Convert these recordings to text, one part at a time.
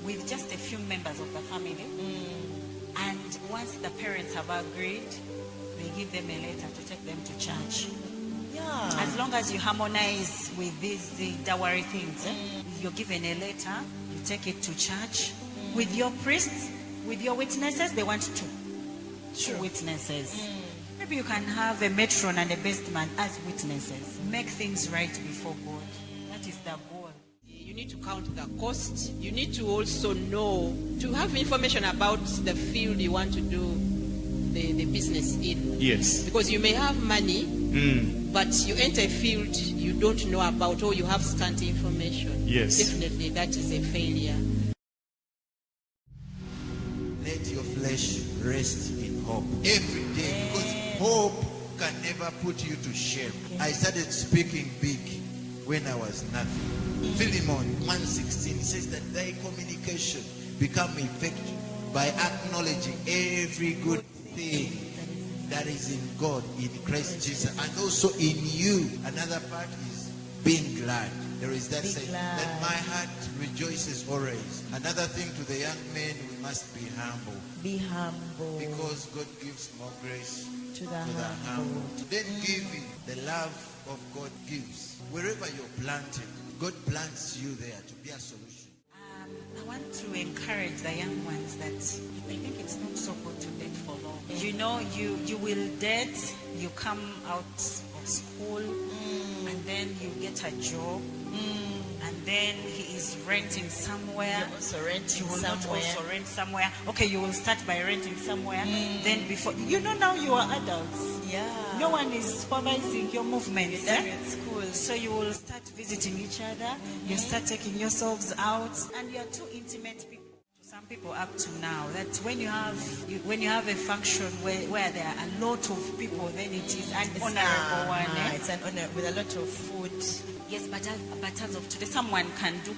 with just a few members of the family. And once the parents have agreed, they give them a letter to take them to church. Yeah. As long as you harmonize with the dowry things, you're given a letter, you take it to church with your priests, with your witnesses. They want two witnesses. Maybe you can have a matron and a best man as witnesses. Make things right before God. That is the goal. You need to count the cost. You need to also know, to have information about the field you want to do the business in. Yes. Because you may have money, but you enter a field you don't know about, or you have scant information. Yes. Definitely that is a failure. Let your flesh rest in hope every day, because hope can never put you to shame. I started speaking big when I was nothing. Philemon 1:16 says that thy communication become effective by acknowledging every good thing that is in God, in Christ Jesus, and also in you. Another part is being glad. There is that saying that my heart rejoices always. Another thing to the young men, we must be humble. Be humble. Because God gives more grace To the humble. Then giving, the love of God gives. Wherever you're planted, God plants you there to be a solution. I want to encourage the young ones that I think it's not so good to date for long. You know, you will date, you come out of school, and then you get a job, and then he is renting somewhere. You're also renting you will somewhere. not also rent somewhere. Okay, you will start by renting somewhere. Then before, you know, now you are adults. Yeah. No one is supervising your movements. You're done with school. So you will start visiting each other. You start taking yourselves out, and you are two intimate people. Some people up to now, that when you have a function where there are a lot of people, then it is an honorable one. It's an honor with a lot of food. Yes, but as of today, someone can do.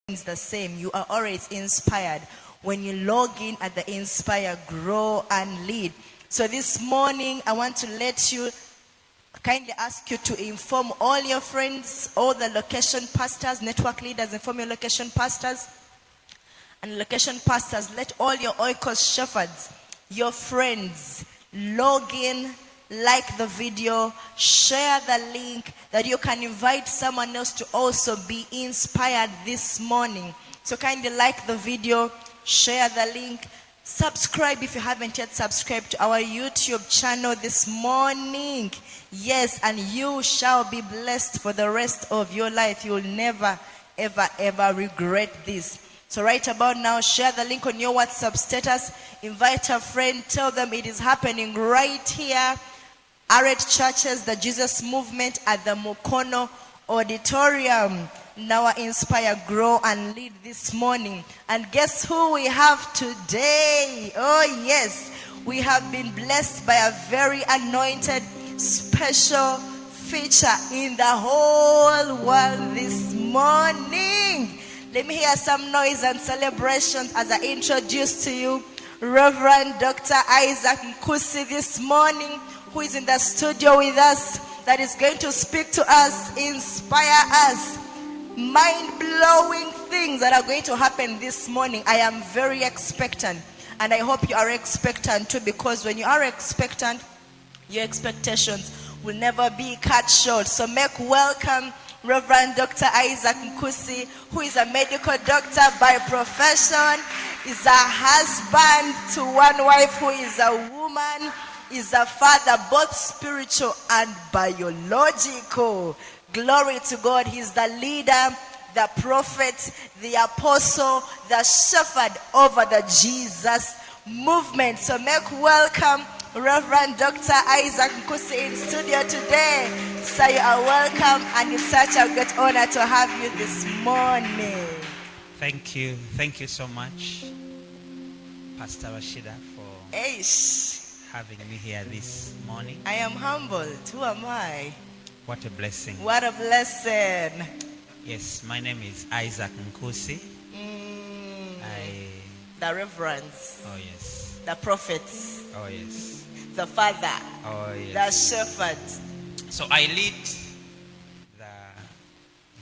It's the same. You are always inspired. When you log in at the Inspire, Grow and Lead. So this morning, I want to kindly ask you to inform all your friends, all the location pastors, network leaders, inform your location pastors. And location pastors, let all your oikos shepherds, your friends, log in, like the video, share the link, that you can invite someone else to also be inspired this morning. So kindly like the video, share the link, subscribe if you haven't yet subscribed to our YouTube channel this morning. Yes, and you shall be blessed for the rest of your life. You will never, ever, ever regret this. So right about now, share the link on your WhatsApp status, invite a friend, tell them it is happening right here. Arete Churches, the Jesus Movement at the Mukono Auditorium. Now Inspire, Grow and Lead this morning. And guess who we have today? Oh yes, we have been blessed by a very anointed special feature in the whole world this morning. Let me hear some noise and celebrations as I introduce to you Rev.Dr. Isaac Nkuusi this morning, who is in the studio with us, that is going to speak to us, inspire us. Mind-blowing things that are going to happen this morning. I am very expectant, and I hope you are expectant too, because when you are expectant, your expectations will never be cut short. So make welcome Rev.Dr. Isaac Nkuusi, who is a medical doctor by profession, is a husband to one wife who is a woman, is a father, both spiritual and biological. Glory to God. He's the leader, the prophet, the apostle, the shepherd over the Jesus movement. So make welcome Rev.Dr. Isaac Nkuusi in studio today. So you are welcome, and it's such a great honor to have you this morning. Thank you. Thank you so much, Pastor Rashidah, for Eish, having me here this morning. I am humbled. Who am I? What a blessing. What a blessing. Yes, my name is Isaac Nkuusi. The reverends, Oh yes. the prophets, Oh yes. the father, Oh the yes. shepherd. So I lead the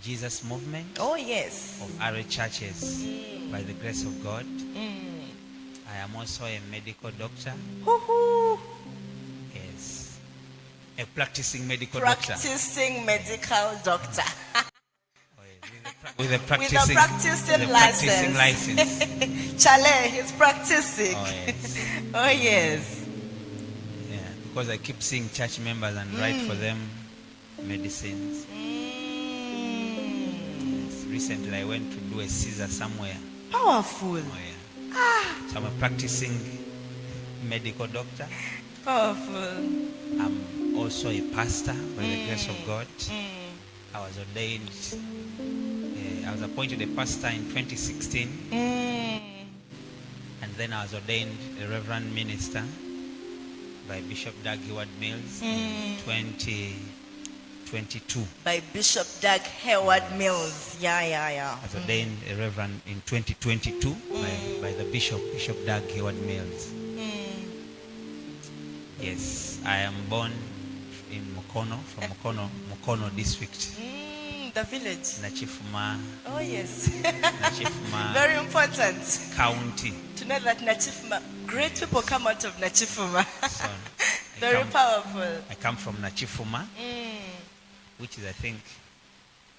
Jesus movement Oh, yes. of Arete churches by the grace of God. I am also a medical doctor. Woohoo. Yes. A practicing medical doctor. Practicing medical doctor. Oh, yes. With a With practicing, a practicing with a practicing license. license. Chale, he's practicing. Oh yes. Oh, yes. Yeah. Because I keep seeing church members and write for them medicines. Yes. Recently I went to do a Caesar somewhere. Powerful. Oh yeah. So I'm a practicing medical doctor. Powerful. I'm also a pastor by the grace of God. I was ordained, I was appointed a pastor in 2016, and then I was ordained a reverend minister by Bishop Doug Mills in 2022. By Bishop Doug Hayward Mills. Yeah. I was ordained a reverend in 2022 by the Bishop Doug Mills. Yes, I am born in Mukono, from Mukono district. The village. Nachifuma, Oh, yes. Nachifuma Very important County. to know that Nachifuma, great people come out of Nachifuma. So Very powerful. I come from Nachifuma, which is I think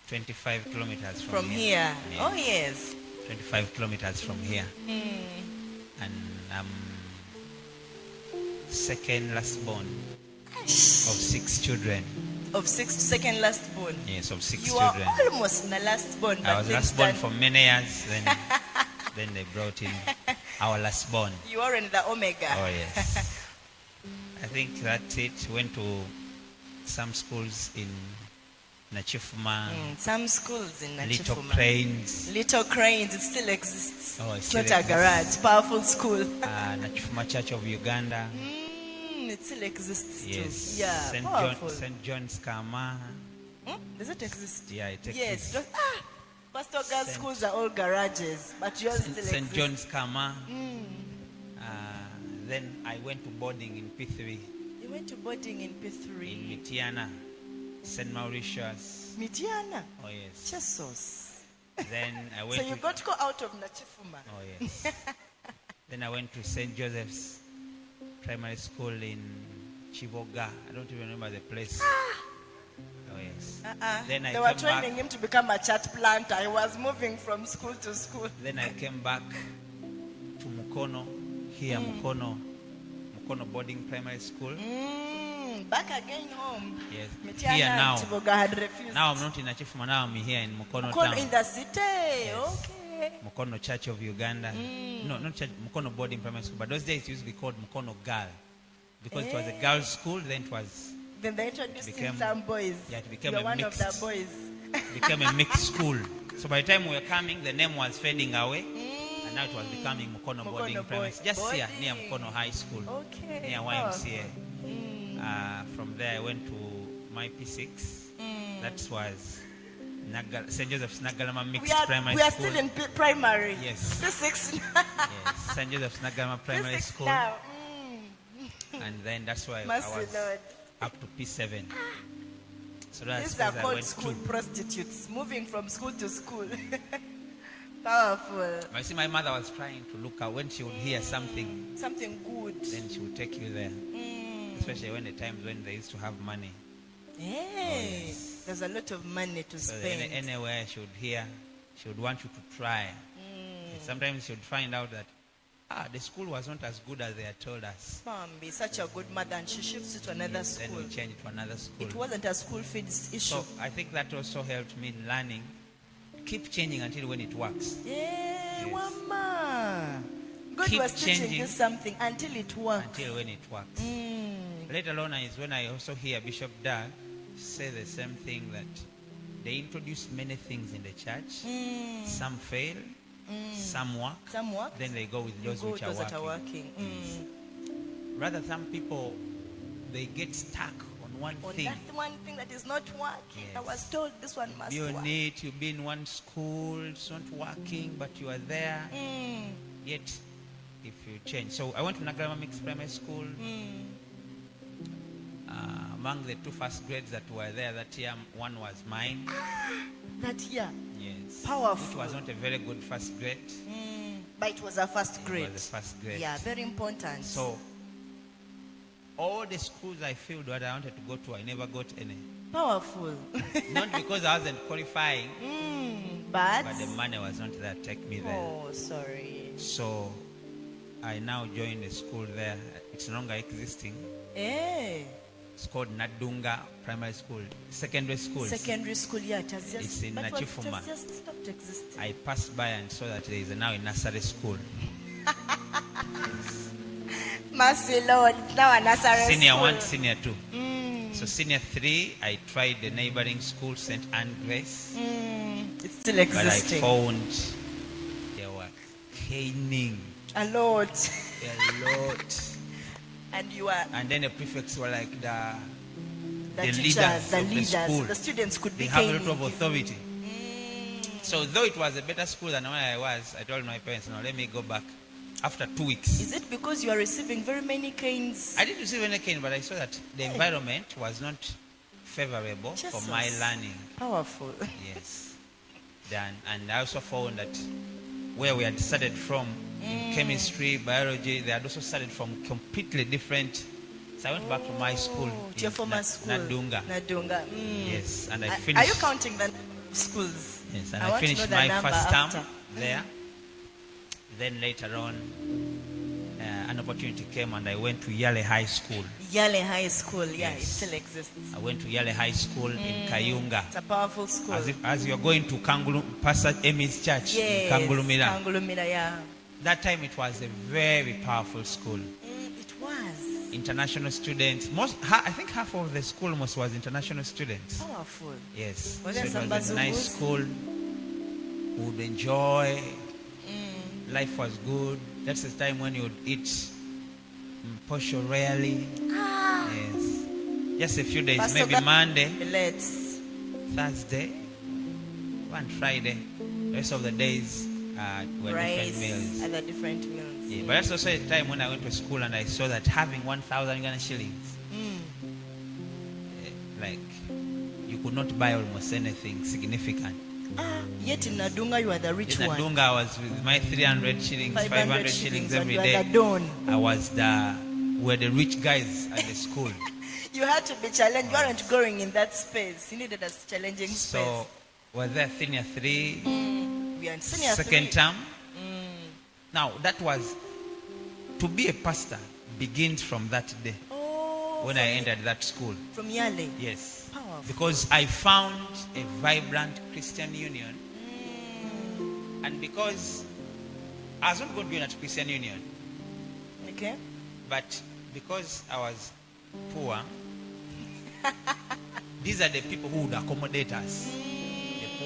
25 kilometers From here. Yeah. Oh, yes. 25 kilometers from here. And I'm second last born of 6 children. Of second last born. Yes, of 6 You children. are almost the last born. I but was things last born done- for many years, then they brought in our last born. You are in the Omega. Oh yes. I think that's it. Went to some schools in Nachifuma, Some schools in Little Nachifuma. Cranes, Little Cranes, it still exists. Oh, it it's still not a exists. garage. Powerful school. Nachifuma Church of Uganda. It still exists Yes. too. Yeah, powerful. St. John's Kama. Does it exist? Yeah, it Yes. exists. Pastor girls' schools are all garages, but yours still St. exists. John's Kama. Then I went to boarding in P3 You went to boarding in P3. in Mitiana, St. Mauritius. Midiana. Oh yes. Jesus. Then I went So you to got to go out of Nachifuma. Oh yes. Then I went to St. Joseph's Primary School in Chiboga. I don't even remember the place. Oh yes. Then I They were came back. training him to become a church planter. He was moving from school to school. Then I came back to Mukono, here Mukono Boarding Primary School. Back again home. Yes. Mitiana Here and now. Chiboga had refused. Now I'm not in Achifuma, now I'm here in Mukono Mukono town. in the city. Okay. Mukono Church of Uganda. No, not Church, Mukono Boarding Primary School. But those days it used to be called Mukono Girl. Because it was a girls' school, then it was Then they introduced became- him some boys. yeah, it became You're a one mixed- of the boys. became a mixed school. So by the time we were coming, the name was fading away. And now it was becoming Mukono Boarding Mukono Primary School. Just here, near Boarding. Mukono High School. Okay. Near YMCA. From there I went to my P6. That was St. Joseph's Nagalama Mixed Primary We are School. still in primary. Yes. P6 Yes, St. Joseph's Nagalama Primary P6 School. now. And then that's why I Mercy, was Lord. up to P7. So that's These are where I called went school to. prostitutes, moving from school to school. Powerful. I see my mother was trying to look out when she would hear something, Something good. then she would take you there. Especially when the times when they used to have money. Hey, yes. there's a lot of money to So spend. anywhere she would hear, she would want you to try. And sometimes she would find out that the school was not as good as they had told us. Mom, be such a good mother, and she shifts it to another Then school. we changed to another school. It wasn't a school fees issue. So I think that also helped me in learning. Keep changing until when it works. Yeah, Yes. Mama. God Keep was teaching changing you something until it works. Until when it works. Later on is when I also hear Bishop Doug say the same thing, that they introduced many things in the church. Some fail, Some work. Some work. Then they go with You those go which with those are that are working. working. Rather, some people, they get stuck on one On thing. that one thing that is not working. I Yes. was told this one must You work. need, you be in one school, it's not working, but you are there. Yet, if you change. So I went to Nagarama Mixed Primary School. Among the 2 first grades that were there that year, one was mine. That year. Yes. Powerful. It was not a very good first grade. But it was a first grade. It was the first grade. Yeah, very important. So, all the schools I filled that I wanted to go to, I never got any. Powerful. Not because I wasn't qualifying, But but the money was not there to take me there. oh, sorry. So, I now joined a school there. It's no longer existing. Eh. It's called Nadunga Primary School. Secondary school. Secondary school, yeah, it has just, It's in but it Nachifuma. has just stopped existing. I passed by and saw that there is now a nursery school. Mercy Lord, now a nursery Senior school. 1, Senior 2. So Senior 3, I tried the neighboring school, St. Anne Grace. It's still But I existing. found they were caning A lot. a lot. And you are And then the prefects were like the teachers, leaders the of the leaders. school. The students could They be have a caning. lot of authority. So though it was a better school than where I was, I told my parents, no, let me go back after 2 weeks. Is it because you are receiving very many canes? I didn't receive any cane, but I saw that the environment was not favorable for my Jesus. learning. Powerful. Yes. And I also found that where we had started from in chemistry, biology, they had also started from completely different. So I went back to my school. To your in former school. Nadunga. Nadunga. Yes. And I Are finished. you counting the schools? Yes, and I I want to finished know the my number first term after. there. Then later on, an opportunity came and I went to Yale High School. Yale High School, yeah, it Yes. still exists. I went to Yale High School in Kayunga. It's a powerful school. As you're going to Pastor Emmy's church in Yes, Kangulumira. Kangulumira, yeah. That time it was a very powerful school. It was International students. I think half of the school almost was international students. powerful. Yes. Was So there it some was a nice Bazungus? school. We would enjoy. Life was good. That's the time when you would eat posho rarely. Yes. Just a few days, Pastor maybe Ga- Monday, Let's. Thursday, one Friday. The rest of the days were different Rice, meals. other different meals. Yeah, but that's also a time when I went to school and I saw that having 1,000 Ghana shillings, like you could not buy almost anything significant. Yet in Nadunga, you are the rich In one. Nadunga, I was with my 300 shillings, 500 shillings and every you are day. the don. I was we're the rich guys at the school. You had to be challenged. You weren't growing in that space. You needed a challenging So space. we're there senior 3, We are in senior second 3. term. Now that was, to be a pastor begins from that day Oh, when I entered that school. from Yale. Yes. Powerful. Because I found a vibrant Christian union. And because I was not going to join at Christian Union, Okay. but because I was poor, these are the people who would accommodate us. The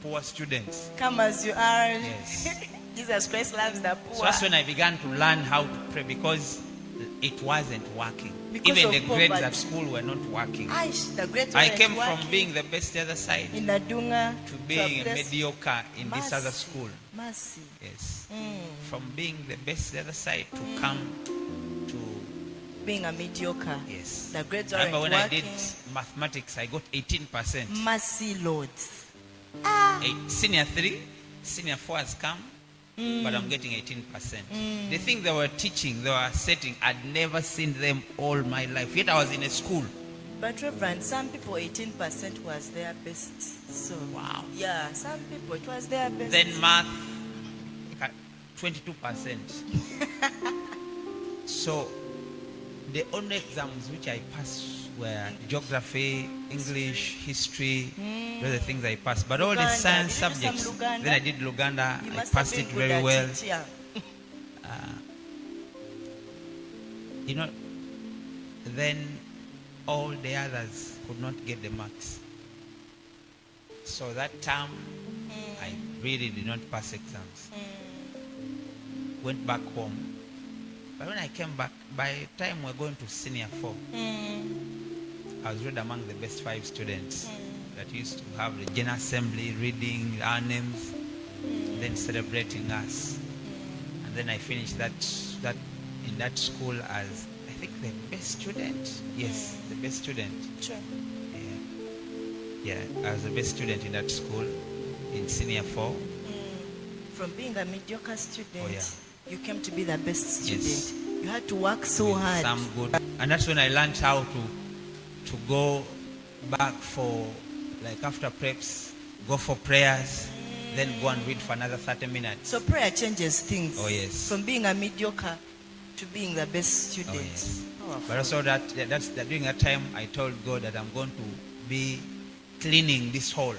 poor students. Come as you are. Yes. Jesus Christ loves the poor. So that's when I began to learn how to pray because it wasn't working. Because Even of the grades poverty. at school were not working. Aish, the great I weren't came working. from being the best the other side in Nadunga to being a a place- mediocre in this Mercy. other school. Mercy. Yes. From being the best the other side to come to, Being a mediocre. yes. The grades I remember weren't when working. I did mathematics, I got 18%. Mercy, Lord. Senior 3, senior 4 has come, but I'm getting 18%. The thing they were teaching, they were setting, I'd never seen them all my life. Yet I was in a school. But Reverend, some people 18% was their best. So Wow. yeah, some people it was their best. Then math, 22%. So the only exams which I passed were geography, English, history. Those are the things I passed. But all the Luganda. science Did you do some subjects, Luganda? then I did Luganda. You I must passed have it been good very at well. it, yeah. You know, then all the others could not get the marks. So that term, I really did not pass exams. Went back home. But when I came back, by the time we're going to senior 4, I was read among the best 5 students that used to have the general assembly, reading our names, then celebrating us. And then I finished that in that school as, I think, the best student. Yes, the best student. Sure. Yeah, I was the best student in that school in senior 4. From being a mediocre student, Oh, yeah. you came to be the best student. Yes. You had to work so With hard. some good, and that's when I learned how to go back for, like, after preps, go for prayers, then go and read for another 30 minutes. So prayer changes things. Oh, yes. From being a mediocre to being the best student. Oh, yes. Powerful. But also that during that time I told God that I'm going to be cleaning this hall.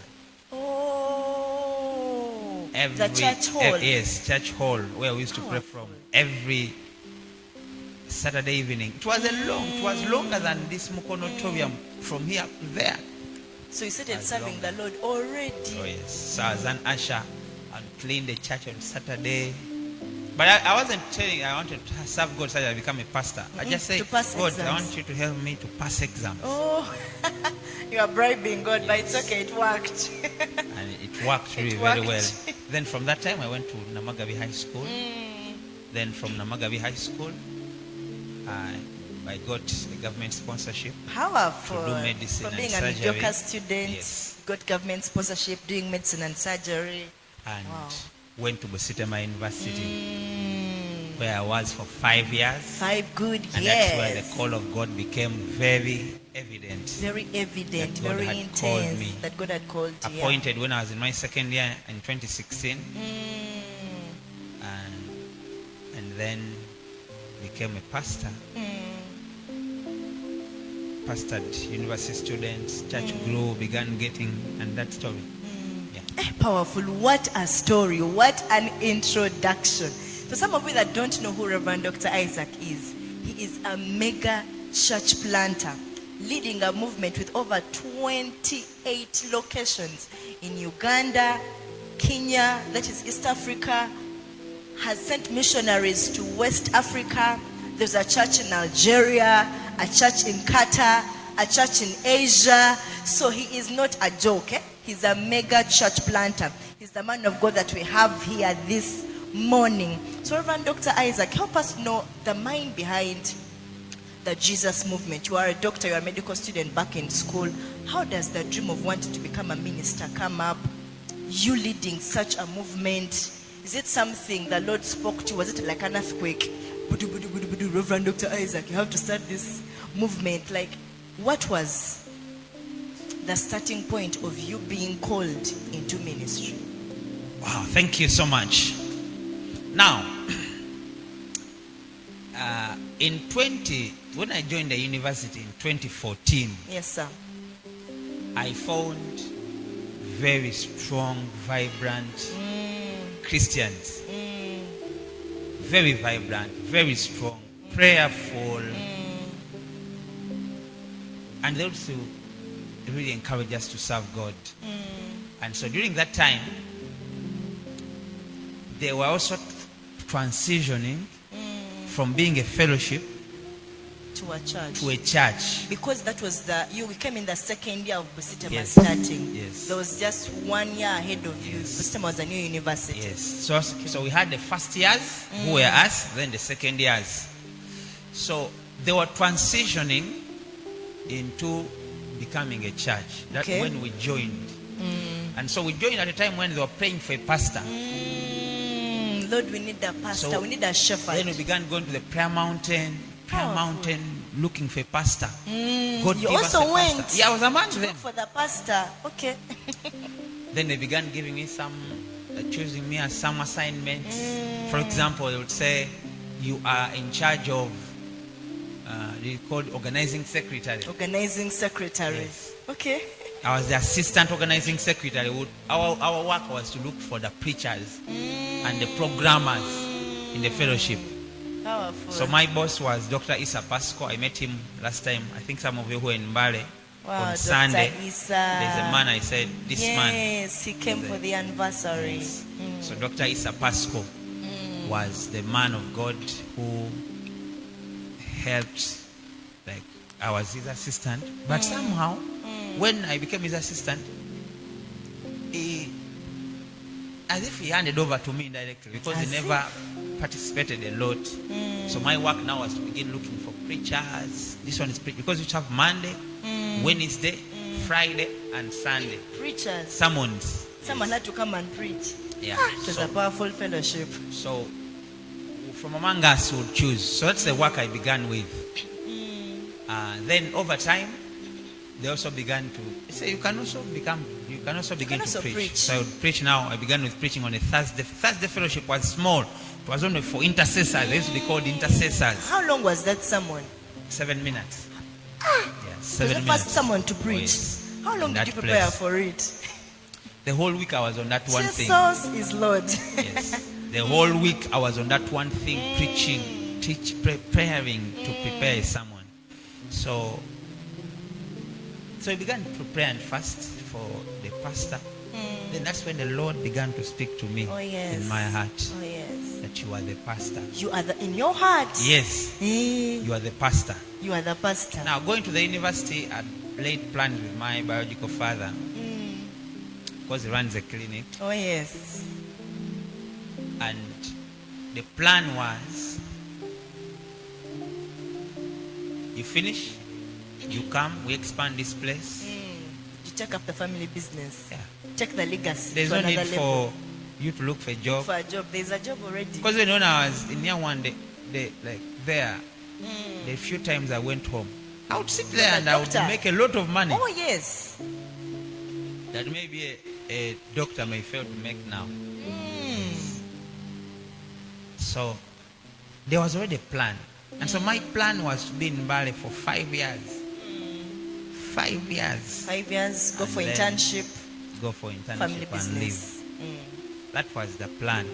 Oh, the church hall. Yes, church hall where we used to pray from every Saturday evening. It was longer than this Mukonotorium from here to there. So you started As serving the long Lord already. Oh yes. So I was an usher and cleaned the church on Saturday. But I wasn't telling I wanted to serve God so that I become a pastor. I just said, To pass God, exams. I want you to help me to pass exams. Oh, you are bribing God, but it's okay, it worked. And it worked really very well. Then from that time I went to Namagabi High School. Then from Namagabi High School I got a government sponsorship. Powerful. To do medicine From being and a surgery. mediocre student, Yes. got government sponsorship, doing medicine and surgery. And Wow. went to Bositema University where I was for 5 years. 5 good And years. that's where the call of God became very evident. Very evident, that God very had called intense me. that God had called you. Appointed when I was in my second year in 2016. And then became a pastor. Pastored university students, church grew, began getting, and that story. Yeah. Powerful. What a story. What an introduction. So some of you that don't know who Rev.Dr. Isaac is, he is a mega church planter, leading a movement with over 28 locations in Uganda, Kenya, that is East Africa, has sent missionaries to West Africa. There's a church in Algeria, a church in Qatar, a church in Asia. So he is not a joke. He's a mega church planter. He's the man of God that we have here this morning. So Rev.Dr. Isaac, help us know the mind behind the Jesus movement. You are a doctor, you are a medical student back in school. How does the dream of wanting to become a minister come up? You leading such a movement. Is it something the Lord spoke to? Was it like an earthquake? Rev.Dr. Isaac, you have to start this movement. Like, what was the starting point of you being called into ministry? Wow, thank you so much. Now, when I joined the university in 2014, Yes, sir. I found very strong, vibrant Christians. Very vibrant, very strong, prayerful. And they also really encourage us to serve God. And so during that time, they were also transitioning from being a fellowship To a church. to a church. Because that was you came in the second year of Busitema Yes. starting. Yes. There was just 1 year ahead of you. Yes. Busitema was a new university. Yes. So we had the first years who were us, then the second years. So they were transitioning into becoming a church. That's Okay. when we joined. And so we joined at a time when they were praying for a pastor. Lord, we need a pastor. So we need a shepherd. Then we began going to the prayer mountain, Powerful. looking for a pastor. God You gave us also a went pastor. Yeah, I was among to them. look for the pastor. Okay. Then they began giving me choosing me as some assignments. For example, they would say, you are in charge of, they called organizing secretary. Organizing secretary. Yes. Okay. I was the assistant organizing secretary. Our work was to look for the preachers and the programmers in the fellowship. Powerful. So my boss was Dr. Isaac. I met him last time. I think some of you who were in Mbale. Wow, on Dr. Sunday. Isaac. There's a man I said, this man. Yes, he came for the anniversary. Yes. So Dr. Isaac Pasco was the man of God who helped, like I was his assistant. But somehow, when I became his assistant, as if he handed over to me indirectly because he never participated a lot. So my work now was to begin looking for preachers. This one is because we have Monday, Wednesday, Friday, and Sunday. Preachers. Sermons. Someone had to come and preach. Yeah. It was a powerful fellowship. So from among us we'll choose. So that's the work I began with. Then over time, they also began to say you can also begin to preach. So I would preach now. I began with preaching on a Thursday. Thursday fellowship was small. It was only for intercessors. They used to be called intercessors. How long was that sermon? 7 minutes. Yeah, It was 7 the minutes. first sermon to Oh, preach. yes. How long In did that you prepare place. for it? The whole week I was on that one thing. Jesus is Lord. Yes. The whole week I was on that one thing, preaching, preparing to prepare a sermon. So I began to prepare and fast for the pastor. Then that's when the Lord began to speak to me Oh, yes. in my heart Oh, yes. that you are the pastor. You are in your heart. Yes, you are the pastor. You are the pastor. Now, going to the university, I laid plans with my biological father because he runs a clinic. Oh, yes. And the plan was, you finish, you come, we expand this place. You check up the family business. Yeah. Check the legacy. There's to no need another level. for you to look for a job. For a job. There's a job already. Because when I was in year one, the few times I went home, I would sit there and I would doctor. make a lot of money Oh, yes. that maybe a doctor may fail to make now. So there was already a plan. And so my plan was to be in Bali for 5 years. 5 years. 5 years. Go And for then internship. Go for internship Family and leave. business. That was the plan.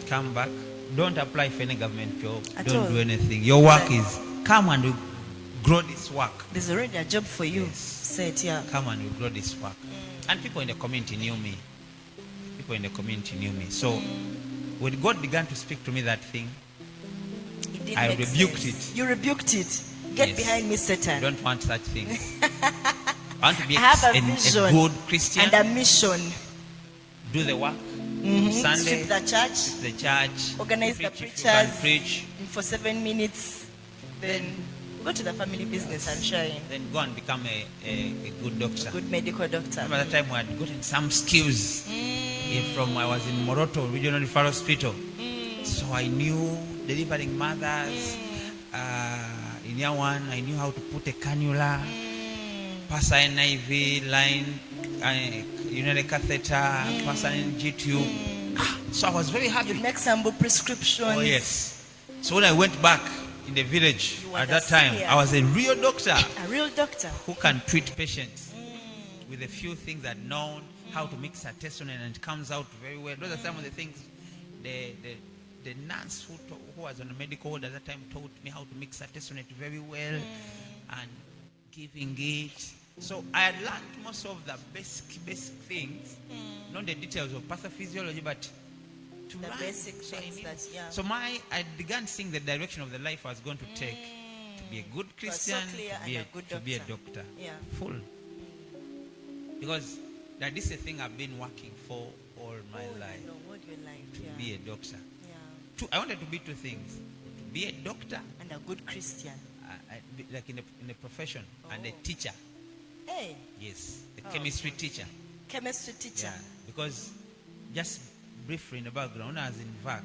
Come back. Don't apply for any government job. At Don't all. do anything. Your work is come and grow this work. There's already a job for you. Yes. Set, yeah. Come and grow this work. And people in the community knew me. So when God began to speak to me that thing, It did I make rebuked sense. it. You rebuked it. Get Yes. behind me, I Satan. don't want such things. I want to be I have a a vision good Christian. and a mission. Do the work. Sunday, Sweep the church. the church. Organize the preach if you can preachers. preach. For 7 minutes. Then go to the family business and shine. Then go and become a good doctor. Good medical doctor. Remember that time we had gotten some skills I was in Moroto Regional Referral Hospital. So I knew delivering mothers. In year one, I knew how to put a cannula, pass an IV line, urinary catheter, pass an G-tube. So I was very happy. You make some prescriptions. Oh yes. So when I went back in the village You were at the that time, senior. I was a real doctor A real doctor. who can treat patients with a few things that known how to mix a testosterone and it comes out very well. Those are some of the things the nurse who was on the medical ward at that time taught me how to mix a testosterone very well and giving it. So I had learned most of the basic things, not the details of pathophysiology, but to The learn. basic So I things knew. that, yeah. So I began seeing the direction of the life I was going to take. To be a good You are so Christian, clear to be and a good to be a doctor. doctor. Yeah. Full. Because that is a thing I've been working for all my life. All your life. To Yeah. be a doctor. Yeah. I wanted to be two things. To be a doctor, And a good Christian. like in a profession, and a teacher. Hey, Yes, a chemistry teacher. chemistry teacher. Yeah, because just briefly in the background, when I was in VAC,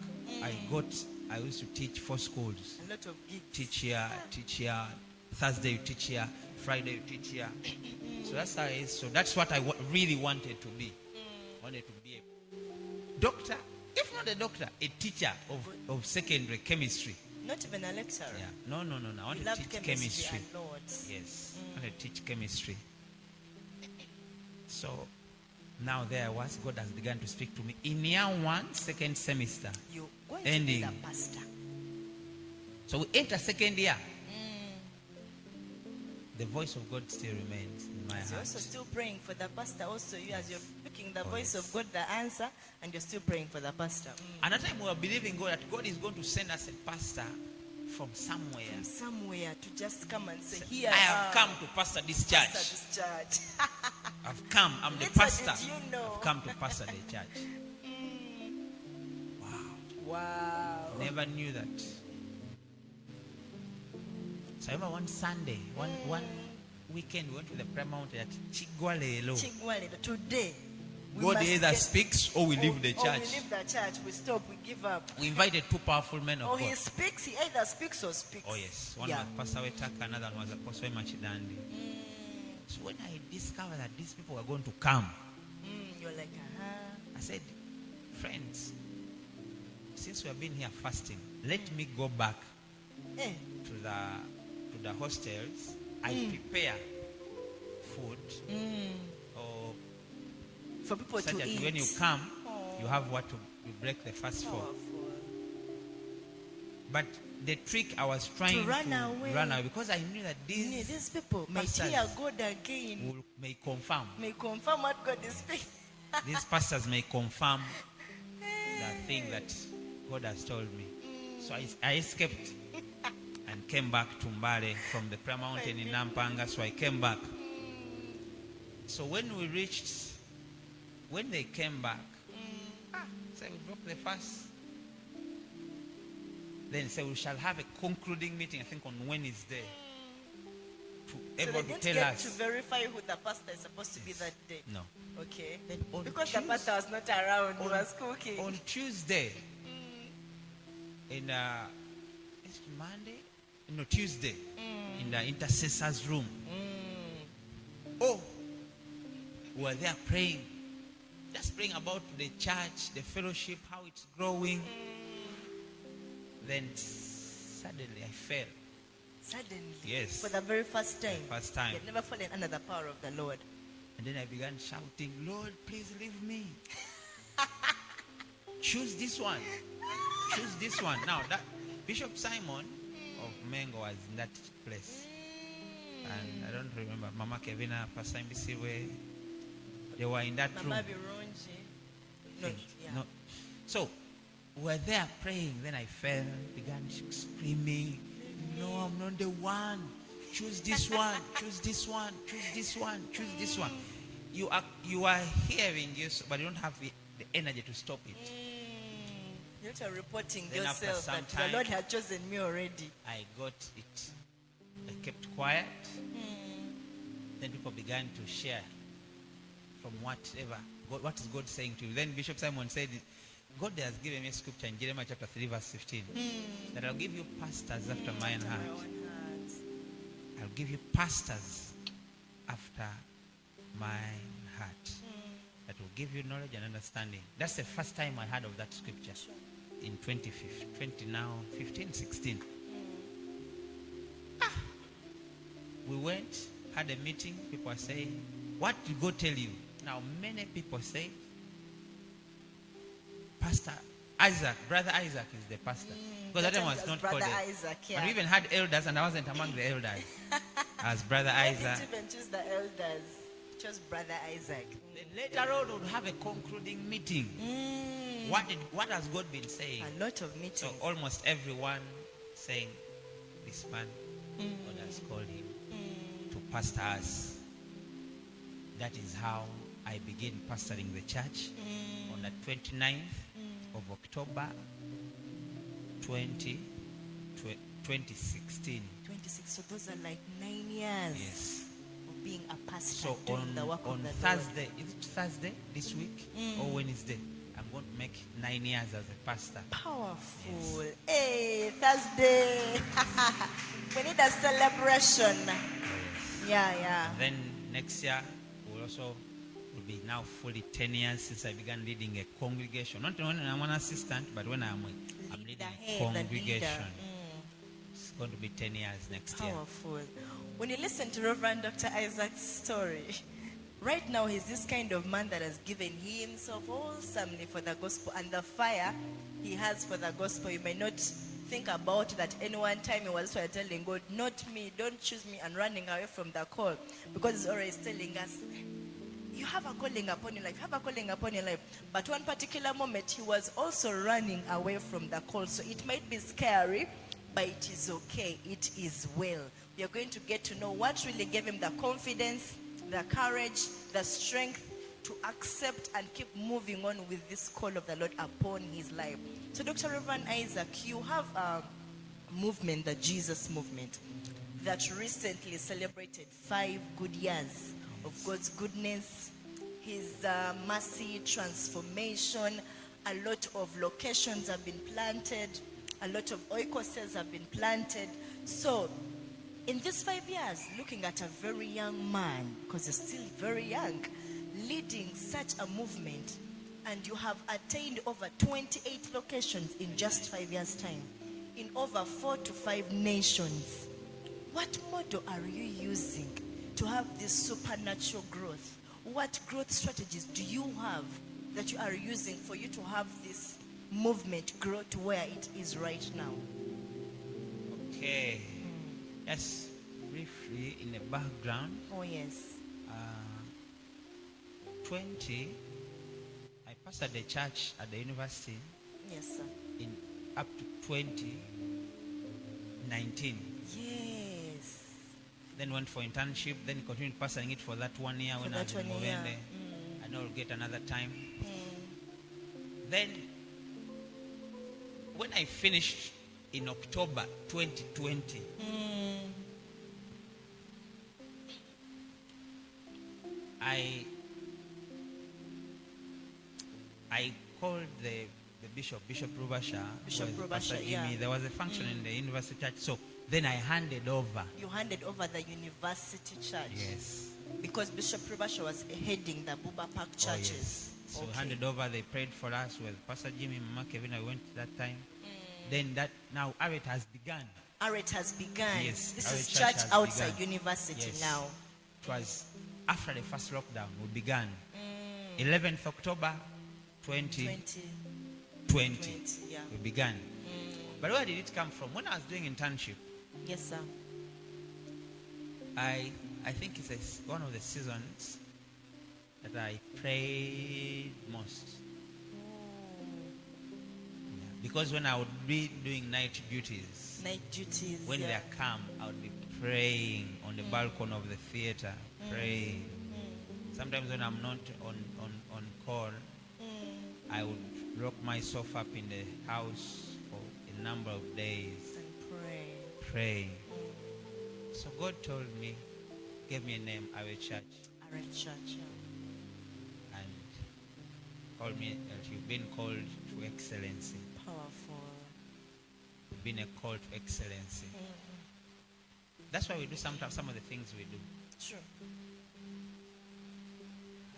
I used to teach 4 schools. A lot of gigs. Teach here, Thursday you teach here, Friday you teach here. So that's how it is. So that's what I really wanted to be. Wanted to be a doctor, if not a doctor, a teacher of secondary chemistry. Not even a lecturer. Yeah. No. I want You to loved teach chemistry. chemistry. A lot. Yes. I want to teach chemistry. So now there I was. God has begun to speak to me. In year 1, second semester. You're going Ending. to be the pastor. So we enter second year. the voice of God still remains in my You're heart. also still praying for the pastor. Also, you as you're picking the Oh, voice yes. of God, the answer, and you're still praying for the pastor. Another time we are believing God that God is going to send us a pastor from somewhere. From somewhere to just come and say, here I have come to pastor this church. pastor this church. I've come. I'm the Little pastor. did you know. I've come to pastor the church. Wow. Wow. Never knew that. So I remember one Sunday, one weekend, we went to the prayer mountain at Chigwalelo. Chigwalelo, today. we God must either get- speaks or we leave the or church. we leave the church, we stop, we give up. We invited two powerful men of Or he God. speaks, he either speaks or speaks. Oh yes, one Yeah. was Pastor Wetaka, another one was Apostle Machidandi. So when I discovered that these people were going to come, You're like, I said, friends, since we have been here fasting, let me go back Eh, to the hostels. I prepare food or for people such to that eat. when you come, you have what to you break the fast for. Powerful. But the trick I was trying run away. run away because I knew that Yeah, these people may pastors hear God again, may confirm. may confirm what God is speaking. These pastors may confirm the thing that God has told me. So I escaped and came back to Mbale from the prayer mountain in Nampanga. So I came back. So when they came back, so we broke the fast. Then say we shall have a concluding meeting, I think on Wednesday, to So they able to didn't tell get us. to verify who the pastor is supposed to be that day. No. Okay. Then on Because the Tuesday- pastor was not around, he was cooking. On Tuesday, in it's Monday, no Tuesday, in the intercessors' room. Oh, we were there praying, just praying about the church, the fellowship, how it's growing. Then suddenly I fell. Suddenly. Yes. For the very first time. First time. He had never fallen under the power of the Lord. And then I began shouting, Lord, please leave me. Choose this one. Choose this one. Now, that Bishop Simon of Mengo was in that place. And I don't remember. Mama Kevina, Pastor Mbisiwe, they were in that room. Mama Birunji. No, yeah. No. So, we were there praying. Then I fell, began screaming, no, I'm not the one. Choose this one. Choose this one. Choose this one. Choose this one. You are hearing this, but you don't have the energy to stop it. You're reporting Then after yourself some that time- the Lord had chosen me already. I got it. I kept quiet. Then people began to share from whatever. God, what is God saying to you? Then Bishop Simon said, God has given me a scripture in Jeremiah chapter 3 verse 15. That I'll give you pastors after my own heart. I'll give you pastors after my heart. That will give you knowledge and understanding. That's the first time I heard of that scripture. In 2015, 16. We went, had a meeting. People are saying, what did God tell you? Now, many people say, Pastor Isaac, Brother Isaac is the pastor. Because that time was not called Brother it. Isaac, yeah. And we even had elders, and I wasn't among the elders. As Brother I Isaac. didn't even choose the elders. Chose Brother Isaac. Then later on, we'll have a concluding meeting. What has God been saying? A lot of meetings. So almost everyone saying, this man, God has called him to pastor us. That is how I began pastoring the church on the 29th of October 2016. 26. So those are like 9 years Yes. of being a pastor, So doing the work on of the Thursday, is it Thursday this week or Wednesday? I'm going to make 9 years as a pastor. Lord. Powerful. Hey, Thursday. We need a celebration. Yeah. Then next year will be now fully 10 years since I began leading a congregation. Not when I'm an assistant, but when I'm leading the a head, the congregation. leader. It's going to be 10 years next year. Powerful. When you listen to Rev.Dr. Isaac's story, right now he's this kind of man that has given himself wholesomely for the gospel, and the fire he has for the gospel, you may not think about that any one time he was telling God, not me, don't choose me, and running away from the call, because he's always telling us, you have a calling upon your life, you have a calling upon your life. But one particular moment, he was also running away from the call. So it might be scary, but it is okay. It is well. We are going to get to know what really gave him the confidence, the courage, the strength to accept and keep moving on with this call of the Lord upon his life. So Dr. Rev.Isaac, you have a movement, the Jesus movement, that recently celebrated 5 good years of God's goodness, his mercy, transformation. A lot of locations have been planted, a lot of oikoses have been planted. So in these 5 years, looking at a very young man, because he's still very young, leading such a movement, and you have attained over 28 locations in just 5 years' time, in over 4 to 5 nations. What model are you using to have this supernatural growth? What growth strategies do you have that you are using for you to have this movement grow to where it is right now? Okay. Yes, briefly in the background. Oh, yes. 20, I pastored the church at the university Yes, sir. in up to 2019. Yes. Then went for internship, then continued pastoring it for that 1 year For when I that was in 1 year. Movende. I know I'll get another time. Then when I finished in October 2020, I called the Bishop Rubasha. Bishop who was Rubasha, Pastor Jimmy. yeah. There was a function in the university church. So then I handed over. You handed over the university church. Yes. Because Bishop Rubasha was heading the Buba Park Oh, churches. yes. So Okay. handed over, they prayed for us with Pastor Jimmy, Mama Kevin. I went that time. Then that now Arete has begun. Arete has begun. Yes, This Arete is church church has outside begun. university Yes. now. It was after the first lockdown. We began 11th October 2020. 2020. Yeah. We began. But where did it come from? When I was doing internship, Yes, sir. I think it's one of the seasons that I prayed most. Yeah. Because when I would be doing night duties, Night duties. when yeah. they come, I would be praying on the balcony of the theater, praying. Sometimes when I'm not on call, I would lock myself up in the house for a number of days, And pray. praying. So God told me, gave me a name, Our Church, Arete church. Yeah. and called me that you've been called to excellency. Powerful. You've been a call to excellency. That's why we do sometimes some of the things we do. True.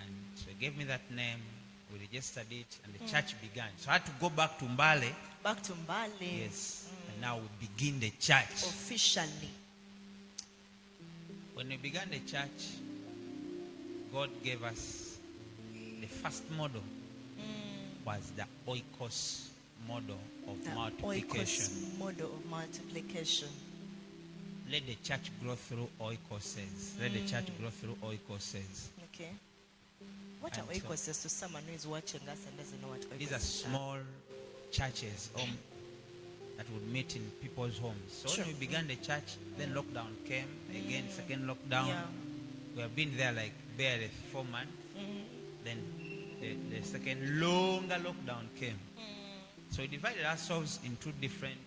And so he gave me that name. We registered it, and the church began. So I had to go back to Mbale. Back to Mbale. Yes. And now we begin the church. Officially. When we began the church, God gave us the first model was the oikos model of The multiplication. oikos model of multiplication. Let the church grow through oikoses. Let the church grow through oikoses. Okay. What are And so- oikoses to someone who is watching us and doesn't know what oikoses These are small churches that would meet in people's homes. So Sure. when we began the church, then lockdown came. Again, second lockdown. Yeah. We have been there like barely 4 months. Then the second longer lockdown came. So we divided ourselves in 2 different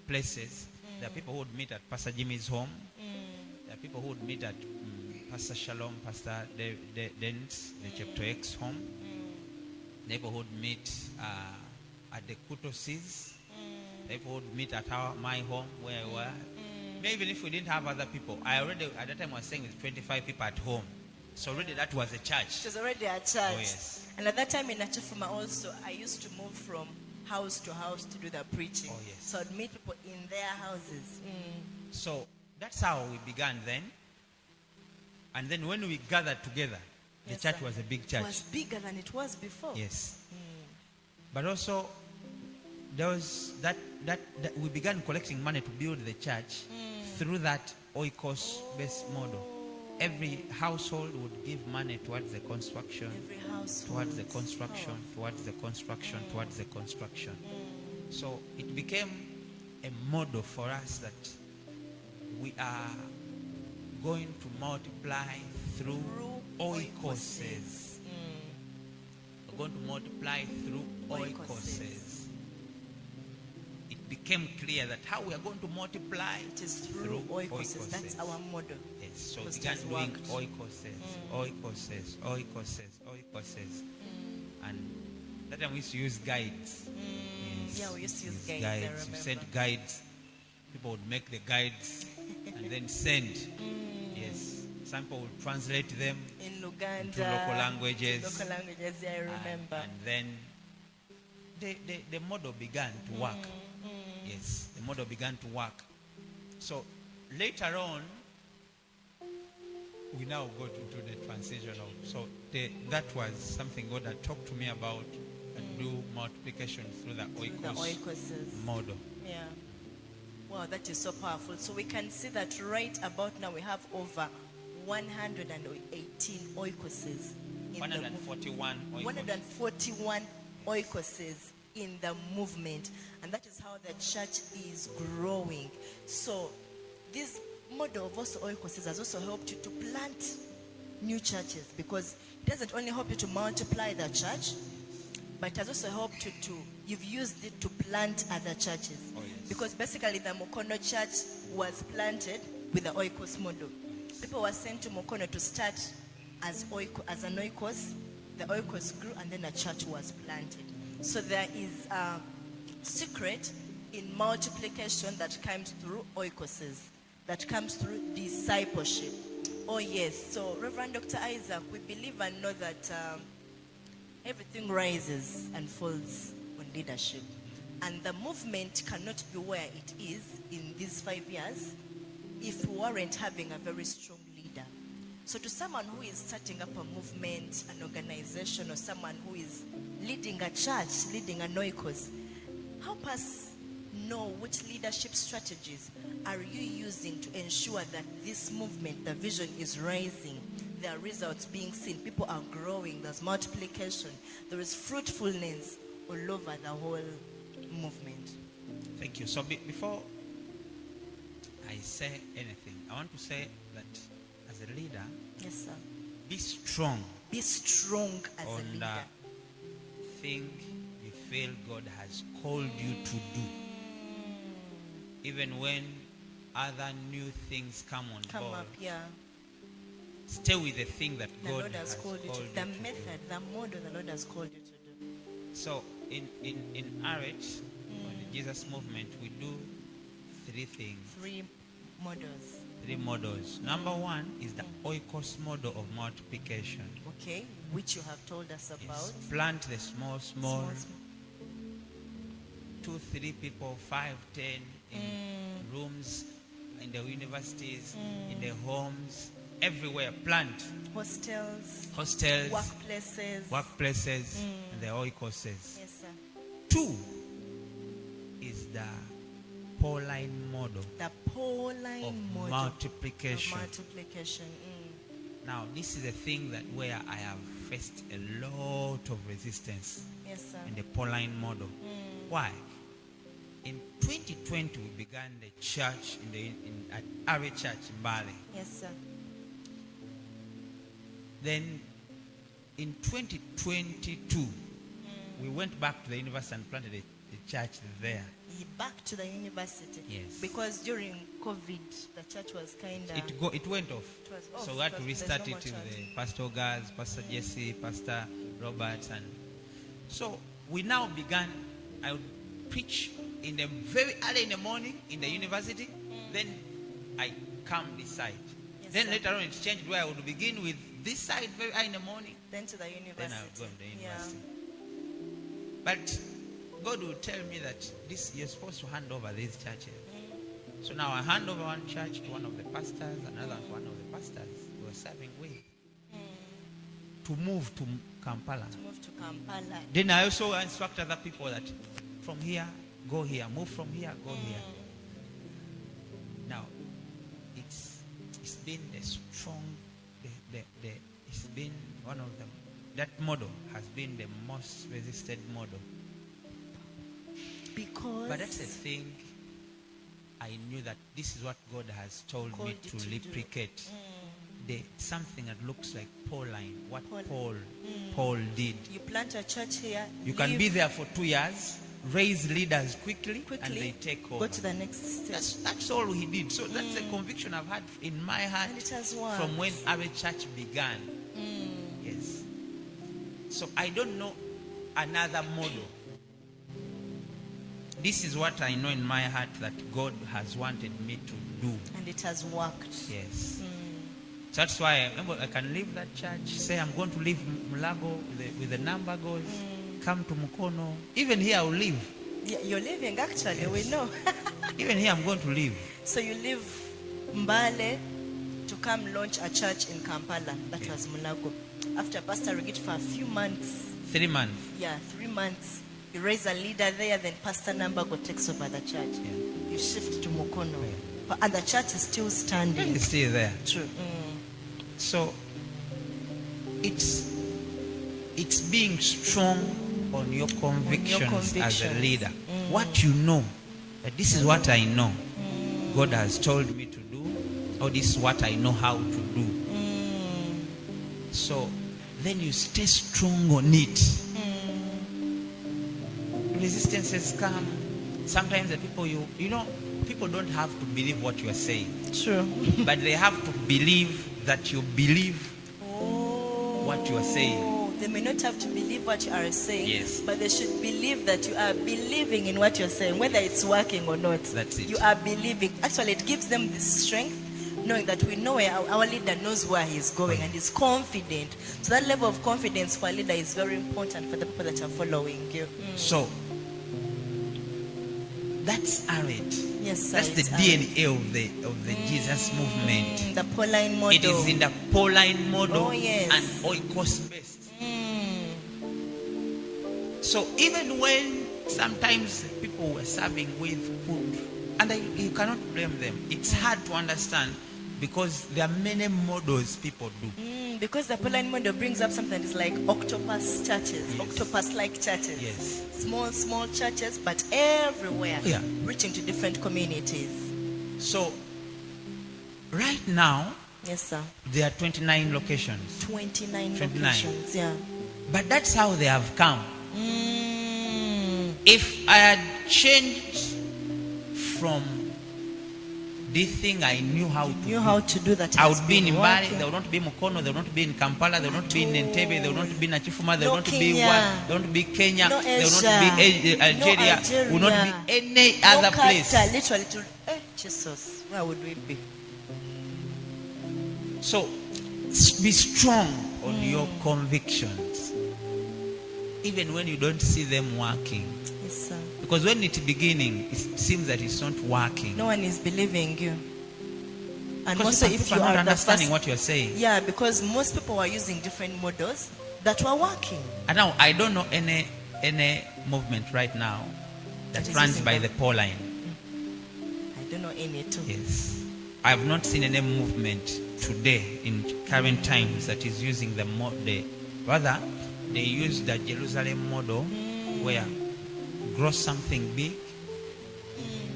places. There are people who would meet at Pastor Jimmy's home. There are people who would meet at Pastor Shalom, Pastor Dennis, the Chapter X home. People would meet at the Kutosi's. People would meet at my home where we were. Maybe if we didn't have other people, I already at that time was staying with 25 people at home. So already that was a It church. was already a church. Oh, yes. And at that time in Achifuma also, I used to move from house to house to do the preaching. Oh, yes. So I'd meet people in their houses. So that's how we began then. And then when we gathered together, the Yes, church sir. was a big It church. was bigger than it was before. Yes. But also, there was that we began collecting money to build the church through that oikos-based model. Every household would give money towards the construction, Every household. towards the construction, towards the construction, towards the construction. So it became a model for us that we are going to multiply through oikoses. We're going to multiply through oikoses. It became clear that how we are going to multiply It is through oikoses. That's our model. Yes, so we Because began it has doing worked. oikoses. And that time we used to use guides. Yes, Yeah, we used to use guides, I You remember. sent guides. People would make the guides and then send. Yes, some people would translate them In Luganda. into local languages. Local languages, yeah, I remember. And then the model began to work. Yes, the model began to work. So later on, we now got into the transition of, so that was something God had talked to me about, and do multiplication through the Through the oikos oikoses. model. Yeah. Wow, that is so powerful. So we can see that right about now we have over 118 oikoses. in the 141 oikos. 141 oikoses in the movement, and that is how the church is growing. So this model of also oikoses has also helped you to plant new churches, because it doesn't only help you to multiply the church, but it has also helped you to, you've used it to plant other churches. Oh, yes. Because basically the Mukono church was planted with the oikos model. People were sent to Mukono to start as an oikos. The oikos grew and then a church was planted. So there is a secret in multiplication that comes through oikoses, that comes through discipleship. Oh yes, so Reverend Dr. Isaac, we believe and know that everything rises and falls on leadership. And the movement cannot be where it is in these 5 years if we weren't having a very strong leader. So to someone who is starting up a movement, an organization, or someone who is leading a church, leading an oikos, help us know which leadership strategies are you using to ensure that this movement, the vision is rising, there are results being seen, people are growing, there's multiplication, there is fruitfulness all over the whole movement. Thank you. So before I say anything, I want to say that as a leader, Yes, sir. be strong Be strong as a on leader. the thing you feel God has called you to do. Even when other new things come on Come board, up, yeah. stay with the thing that The God Lord has called you to do. The do. method, the model the Lord has called you to do. So in Arete, or the Jesus movement, we do 3 things. 3 models. 3 models. Number 1 is the oikos model of multiplication. Okay, which you have told us about. Yes. Plant the small, Small. 2, 3 people, 5, 10 in rooms, in the universities, in the homes, everywhere. Plant Hostels, hostels, workplaces. and the oikoses. Yes, sir. 2 is the Pauline model The Pauline of model multiplication. of multiplication. Now, this is a thing that where I have faced a lot of resistance Yes, sir. in the Pauline model. Why? In 2020, we began the church at Arete Church in Bali. Yes, sir. Then, in 2022, we went back to the university and planted a church there. Back to the university. Yes. Because during COVID, the church was kind of... It went off. It was off So we had to because restart there's no it more with church. the Pastor Gaz, Pastor Jesse, Pastor Robert. And so we now began, I would preach in the very early in the morning in the university. Then I come this side. Yes, Then sir. later on it changed where I would begin with this side very early in the morning. Then to the university. Then I would go to the Yeah. university. But God will tell me that you're supposed to hand over these churches. So now I hand over one church to one of the pastors, another to one of the pastors we were serving with, to move to Kampala. To move to Kampala. Then I also instruct other people that from here, go here. Move from here, go here. Now, it's been the strong, it's been one of them. That model has been the most resisted model. Because But that's the thing. I knew that this is what God has told me Called you to to do. replicate. Something that looks like Pauline, what Paul. Paul did. you plant a church here, You can leave, be there for 2 years, raise leaders quickly, and quickly, they take over. go to the next step. That's all he did. So that's the conviction I've had in my heart And it has worked. from when our church began. Yes. So I don't know another model. This is what I know in my heart that God has wanted me to do. And it has worked. Yes. So that's why I can leave that church, say I'm going to leave Mulago with the number goes, come to Mukono. Even here I will leave. Yeah, you're leaving actually, Yes. we know. Even here I'm going to leave. So you leave Mbale to come launch a church in Kampala. That was Mulago. After Pastor Regit for a few months, 3 months. 3 months, you raise a leader there, then Pastor Nambago takes over the church. Yeah. You shift to Mukono. And the church is still standing. It's still there. True. So it's being strong on your convictions as a leader. What you know, that this is what I know God has told me to do, or this is what I know how to do. So then you stay strong on it. Resistances come. Sometimes the people people don't have to believe what you are saying. True. But they have to believe that you believe what you are saying. They may not have to believe what you are saying, Yes. but they should believe that you are believing in what you're saying, whether it's working or not. That's it. You are believing. Actually, it gives them this strength, knowing that we know where our leader knows where he's going and is confident. So that level of confidence for a leader is very important for the people that are following you. So that's Arete. Yes, sir, That's the it's DNA of the Jesus movement. The Pauline model. It is in the Pauline model Oh, yes. and oikos based. So even when sometimes people were serving with food, and you cannot blame them. It's hard to understand because there are many models people do. Because the Pauline model brings up something that's like octopus churches, Yes. octopus-like churches. Yes. Small churches, but everywhere, Yeah. reaching to different communities. So right now Yes, sir. there are 29 locations. 29 29. locations, yeah. But that's how they have come. If I had changed from this thing I knew how to Knew do, how to do that. I has would be in been Mbale, working. they would not be in Mukono, they would not be in Kampala, they would not be in Entebbe, they would not be in Achifuma, they No would not be Kenya. what, they would not be Kenya, No they would not Asia. be No Algeria, would not Algeria. be any No other culture, place. literally. Jesus, where would we be? So be strong on your convictions, even when you don't see them working. Yes, sir. Because when it's beginning, it seems that it's not working. No one is believing you. And Because also, people if are you not are the understanding first, what you're saying. yeah, because most people are using different models that were working. And now I don't know any movement right now that That is runs using by them. the Pauline. I don't know any too. Yes. I have not seen any movement today in current times that is using rather they use the Jerusalem model where grow something big,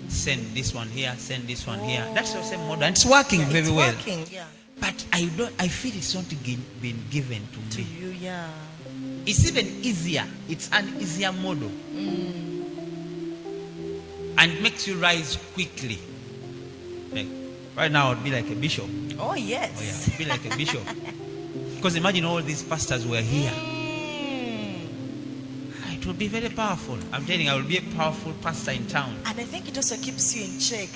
send this one here, send this one here. That's the same model. And it's working very It's well. working, yeah. But I feel it's not been given to To me. you, yeah. It's even easier. It's an easier model. And it makes you rise quickly. Like right now, I would be like a bishop. Oh, yes. Oh yeah, I'd be like a bishop. Because imagine all these pastors were here. It would be very powerful. I'm telling you, I will be a powerful pastor in town. And I think it also keeps you in check.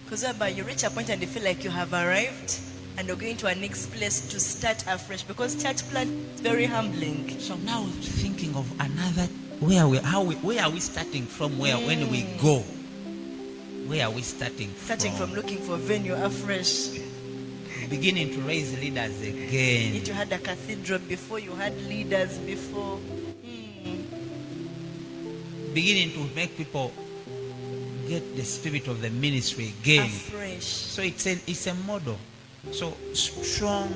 Because whereby you reach a point and you feel like you have arrived and you're going to a next place to start afresh. Because church plant is very humbling. So now thinking of another, where are we starting from? When we go? Where are we starting From looking for venue afresh. Beginning to raise leaders again. You had a cathedral before, you had leaders before. beginning to make people get the spirit of the ministry again. Afresh. So it's a model. So strong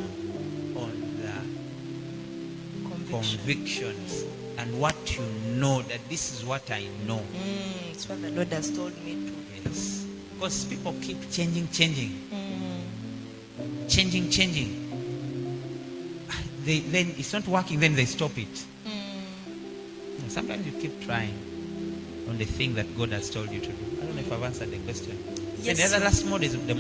on the convictions and what you know, that this is what I know. It's what the Lord has told me to. Yes. Because people keep changing. Then it's not working, then they stop it. Sometimes you keep trying on the thing that God has told you to do. I don't know if I've answered the question. Yes, And the other sir. last mode is the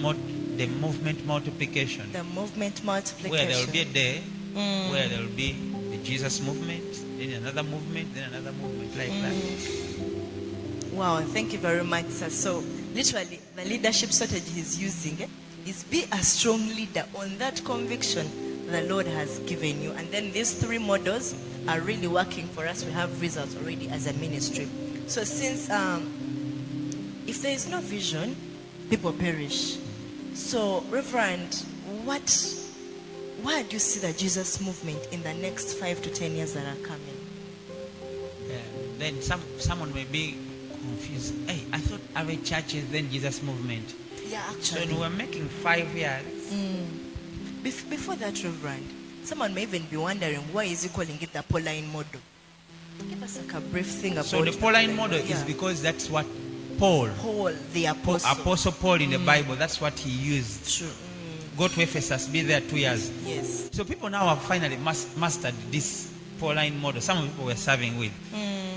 movement multiplication. The movement multiplication. Where there will be a day where there will be the Jesus movement, then another movement, then another movement, like that. Wow, thank you very much, sir. So, literally, the leadership strategy he's using is be a strong leader on that conviction the Lord has given you. And then these three models are really working for us. We have results already as a ministry. So, since if there is no vision, people perish. So, Reverend, where do you see the Jesus movement in the next 5 to 10 years that are coming? Then someone may be confused. Hey, I thought our church is then Jesus movement. Yeah, So actually. when we're making 5 years, Before that, Reverend, someone may even be wondering, why is he calling it the Pauline model? Give us like a brief thing about so the Pauline model Yeah. is because that's what Paul, Paul, the apostle. Apostle Paul in the Bible, that's what he used. True. Go to Ephesus, be there 2 years. Yes. So people now have finally mastered this Pauline model. Some people were serving with.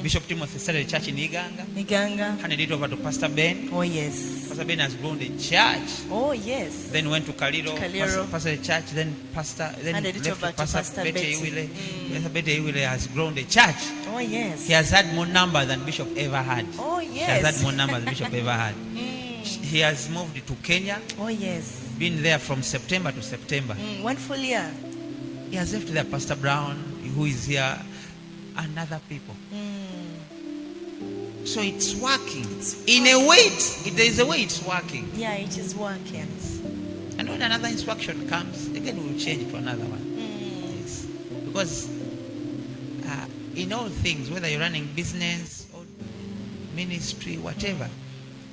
Bishop Timothy started a church in Iganga, Iganga. handed it over to Pastor Ben. Oh, yes. Pastor Ben has grown the church. Oh, yes. Then went to Kaliro, Kaliro. pastor the church, then Handed it left over to Pastor Betty. Iwile. Pastor Betty Iwile has grown the church. Oh, yes. He has had more numbers than Bishop ever had. Oh, He has yes. had more numbers than Bishop ever had. He has moved to Kenya, Oh, yes. been there from September to September. 1 full year. He has left there Pastor Brown, who is here, and other people. So it's working. In a way, there is a way it's working. Yeah, it is working. And when another instruction comes, again we'll change to another one. Yes. Because in all things, whether you're running business or ministry, whatever,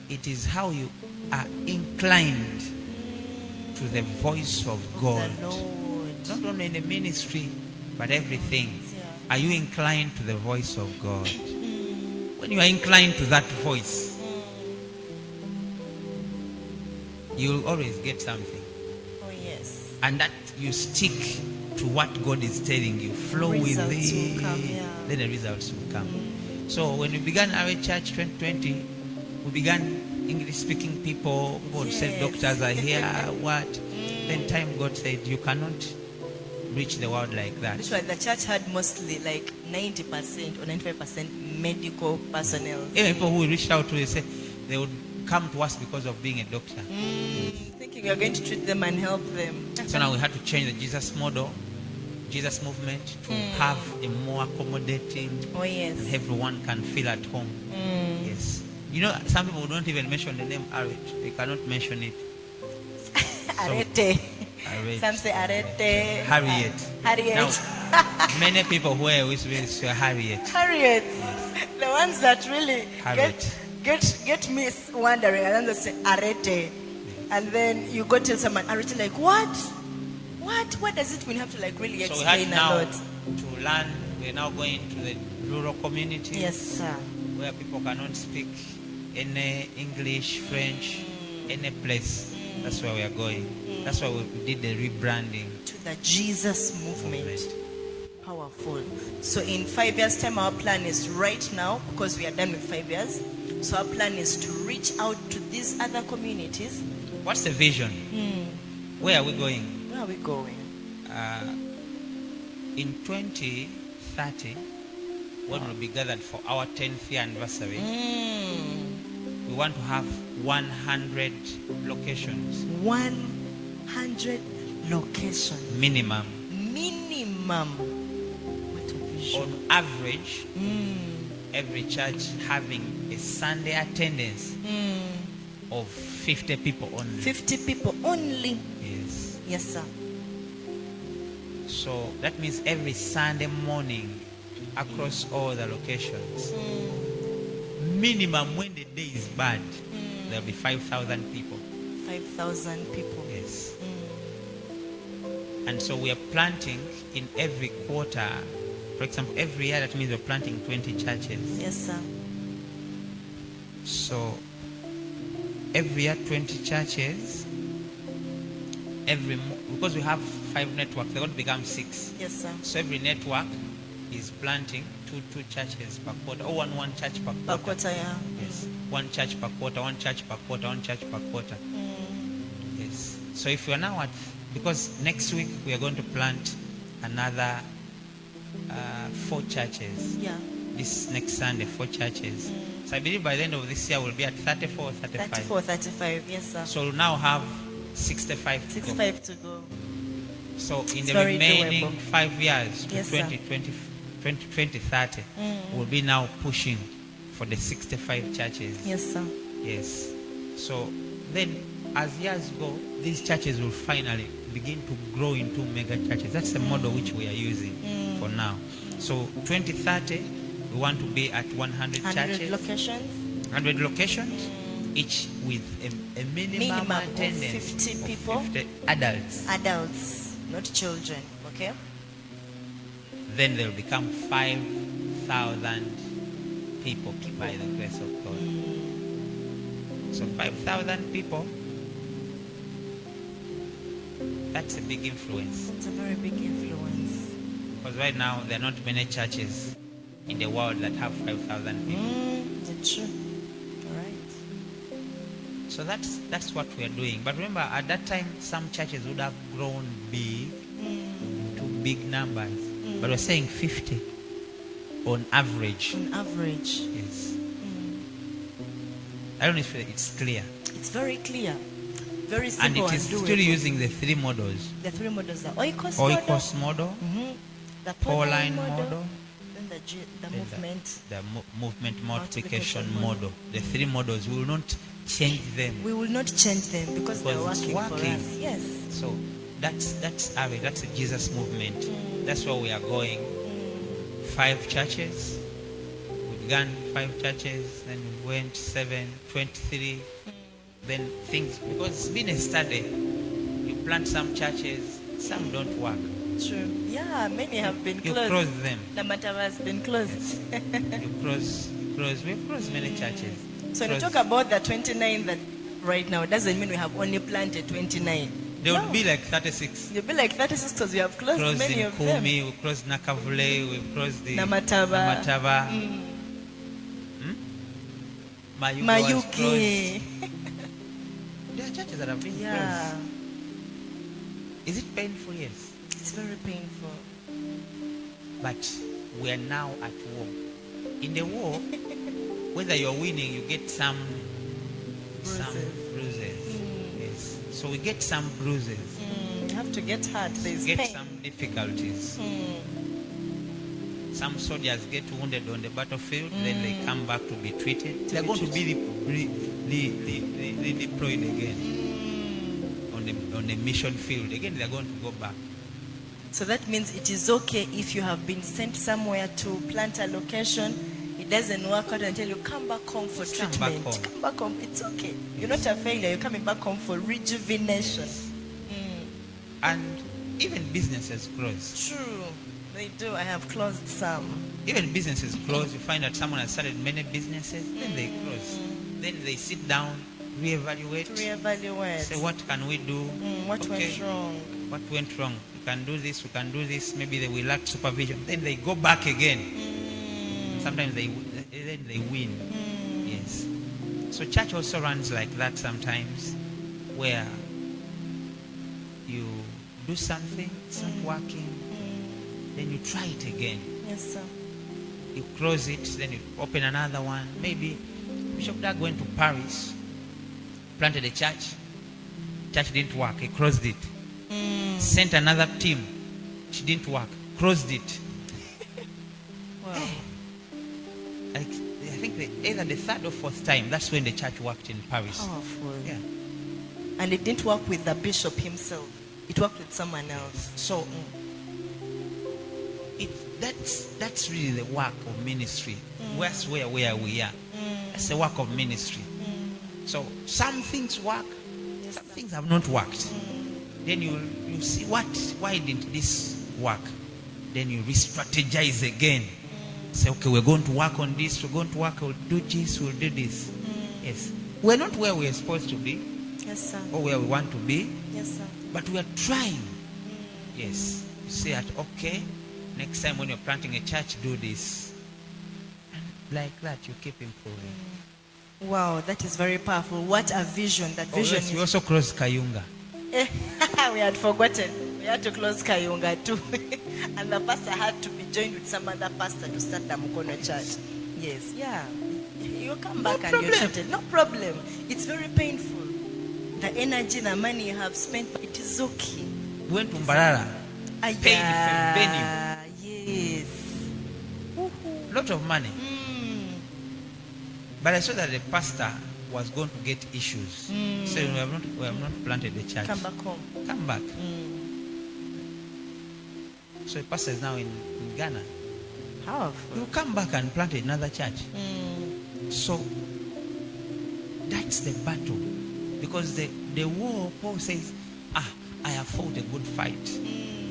it is how you are inclined to the voice of God. The Lord. Not only in the ministry, but everything. Yeah. Are you inclined to the voice of God? When you are inclined to that voice, you'll always get something. Oh, yes. And that you stick to what God is telling you. Flow Results with it. will come, yeah. Then the results will come. So when we began our church 2020, we began English-speaking people. God said, Yes. doctors are here. What? Then time God said, you cannot reach the world like that. Which was the church had mostly like 90% or 95% medical personnel. Even people who reached out to us, say they would come to us because of being a doctor. Thinking we are going to treat them and help them. So now we had to change the Jesus model, Jesus movement, to have a more accommodating, Oh, yes. and everyone can feel at home. Yes. You know, some people don't even mention the name Arete. They cannot mention it. Arete. Arete. Some say Arete. Harriet. Harriet. Now, many people who are with me say Harriet. Harriet. The ones that really Harriet. get me wondering, and then they say Arete. And then you go tell someone Arete, like, what? What does it mean? You have to like really So we had explain a now lot. to learn. We're now going to the rural community. Yes, sir. Where people cannot speak any English, French, any place. That's where we are going. That's why we did the rebranding. To the Jesus movement. Powerful. So in 5 years' time, our plan is right now, because we are done with 5 years. So our plan is to reach out to these other communities. What's the vision? Where are we going? Where are we going? In 2030, when we'll be gathered for our 10th year anniversary, we want to have 100 locations. 100 locations. Minimum. What a vision. On average, every church having a Sunday attendance of 50 people only. 50 people only. Yes. Yes, sir. So that means every Sunday morning across all the locations, minimum when the day is bad, there'll be 5,000 people. 5,000 people. Yes. And so we are planting in every quarter. For example, every year that means we're planting 20 churches. Yes, sir. So every year 20 churches. Because we have 5 networks, they're going to become 6. Yes, sir. So every network is planting two churches per quarter, or one church per quarter. Per quarter, yeah. Yes. 1 church per quarter, 1 church per quarter, 1 church per quarter. Yes. So if you are now because next week we are going to plant another 4 churches. Yeah. This next Sunday, 4 churches. So I believe by the end of this year we'll be at 34 or 35. 34, 35, yes, sir. So we'll now have 65 to go. 65 to go. So in It's the very remaining doable. 5 years, to Yes, sir. 2030, we'll be now pushing for the 65 churches. Yes, sir. Yes. So then as years go, these churches will finally begin to grow into mega churches. That's the model which we are using for now. So 2030, we want to be at 100 churches. 100 locations. 100 locations, each with a minimum Of attendance 50 of people. 50 adults. Adults, not children. Okay? Then there will become 5,000 people by the grace of God. So 5,000 people, that's a big influence. It's a very big influence. Because right now, there are not many churches in the world that have 5,000 people. That's true. All right. So that's what we are doing. But remember, at that time, some churches would have grown big to big numbers. But we're saying 50 on average. On average. Yes. I don't know if it's clear. It's very clear. Very And simple it is doable. still using the 3 models. The 3 models are oikos model, Oikos model, the Pauline model, model, then the then movement. the movement multiplication Multiplication model. The 3 models, we will not change them. We will not change them because they're Because it's working for working. us. Yes. So that's Arete, that's the Jesus movement. That's where we are going. 5 churches. We began 5 churches, then we went 7, 23. Then things, because it's been a study. You plant some churches, some don't work. True. Yeah, many have been You closed. close them. Namatava has been closed. You close. We've closed many churches. So when you Closed. talk about the 29 that right now, doesn't mean we have only planted 29. There No. would be like 36. You'll be like 36 because we have closed Closed many in of them. Kumi, we closed Nakavule, we closed the Namatava. Mayuki. Was Mayuki. closed. There are churches that have been Yeah. closed. Is it painful? Yes. It's very painful. But we are now at war. In the war, whether you're winning, you get some bruises. Yes. So we get some bruises. You have to get hurt. There's Get pain. some difficulties. Some soldiers get wounded on the battlefield, then they come back to be treated. They're going to be redeployed again on the mission field. Again, they're going to go back. So that means it is okay if you have been sent somewhere to plant a location. It doesn't work out until you come back home for Just come treatment. back home. Come back home. It's okay. You're not a failure. You're coming back home for rejuvenation. And even businesses close. True. They do. I have closed some. Even businesses close. You find that someone has started many businesses, then they close. Then they sit down, reevaluate, Reevaluate. say what can we do? What Okay, went wrong? What went wrong? We can do this, we can do this. Maybe we lack supervision. Then they go back again. Sometimes they win. Yes. So church also runs like that sometimes, where you do something, it's not working, then you try it again. Yes, sir. You close it, then you open another one. Maybe Bishop Doug went to Paris, planted a church. Church didn't work. He closed it. Sent another team. She didn't work. Closed it. Wow. I think either the 3rd or 4th time, that's when the church worked in Paris. Powerful. Yeah. And it didn't work with the bishop himself. It worked with someone else. So that's really the work of ministry. That's where we are. That's the work of ministry. So some things work, some things have not worked. Then you see why didn't this work? Then you re-strategize again. Say, okay, we're going to work on this, we're going to work, we'll do this, we'll do this. Yes. We're not where we're supposed to be. Yes, sir. Or where we want to be. Yes, sir. But we are trying. Yes. You say that, okay, next time when you're planting a church, do this. And like that, you keep improving. Wow, that is very powerful. What a vision. That vision Yes, we also closed Kayunga. we had forgotten. We had to close Kayunga too. And the pastor had to be joined with some other pastor to start the Mukono church. Yes, yeah. You come back and you're treated. No problem. It's very painful. The energy, the money you have spent, it is okay. We went to Mbarara. Pain. Yes. Lot of money. But I saw that the pastor was going to get issues. So we have not planted the church. Come back home. Come back. So the pastor is now in Ghana. Powerful. You come back and plant another church. So that's the battle. Because the war, Paul says, I have fought a good fight.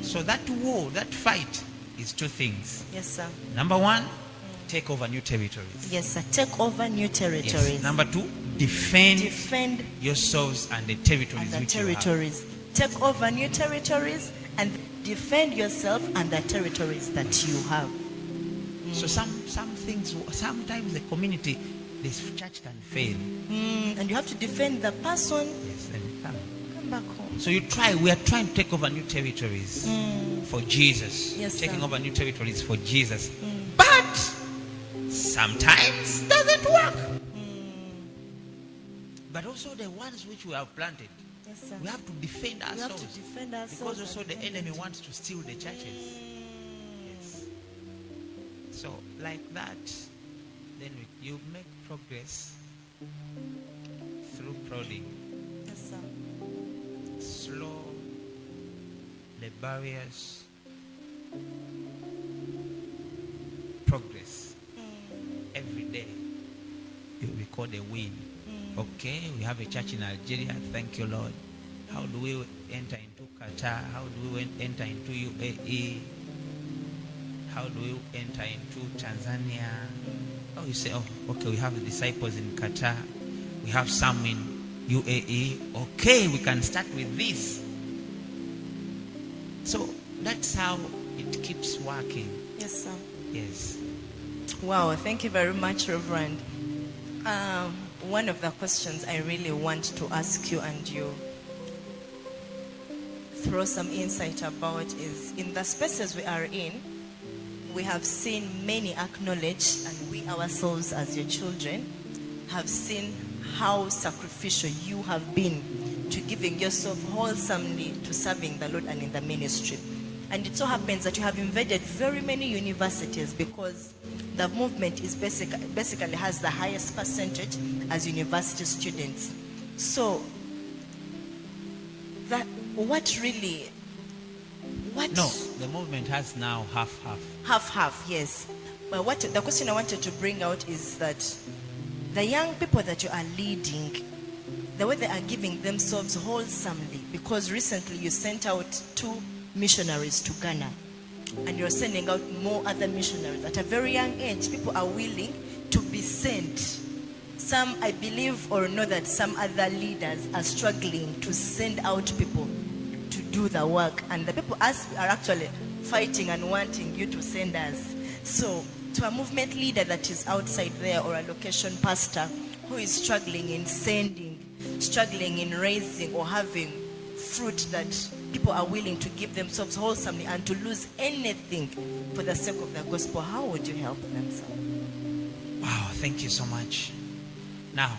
So that war, that fight is two things. Yes, sir. Number one, take over new territories. Yes, sir. Take over new territories. Yes. Number two, defend yourselves and the territories which you have. Take over new territories and defend yourself and the territories that you have. So some things, sometimes the community, this church can fail. And you have to defend the person. Yes, then Come back home. so we are trying to take over new territories for Jesus. Yes, taking sir. over new territories for Jesus. But sometimes doesn't work. But also the ones which we have planted, Yes, sir. we have to defend We ourselves. have to defend ourselves. Because also and the defend enemy others. wants to steal the churches. Yes. So like that, then you make progress through prodding. Yes, sir. Slow, laborious progress. Every day you record a win. Okay, we have a church in Algeria. Thank you, Lord. How do we enter into Qatar? How do we enter into UAE? How do we enter into Tanzania? Oh, you say, oh, okay, we have disciples in Qatar. We have some in UAE. Okay, we can start with this. So that's how it keeps working. Yes, sir. Yes. Wow, thank you very much, Reverend. One of the questions I really want to ask you and you throw some insight about is, in the spaces we are in, we have seen many acknowledge, and we ourselves as your children have seen how sacrificial you have been to giving yourself wholesomely to serving the Lord and in the ministry. And it so happens that you have invaded very many universities, because the movement is basically has the highest percentage as university students. So that what No, the movement has now half. half, yes. But the question I wanted to bring out is that the young people that you are leading, the way they are giving themselves wholesomely, because recently you sent out 2 missionaries to Ghana, and you're sending out more other missionaries at a very young age. People are willing to be sent. Some, I believe or know that some other leaders are struggling to send out people to do the work, and the people are actually fighting and wanting you to send us. So to a movement leader that is outside there, or a location pastor who is struggling in sending, struggling in raising or having fruit that people are willing to give themselves wholesomely and to lose anything for the sake of the gospel, how would you help them, sir? Wow, thank you so much. Now,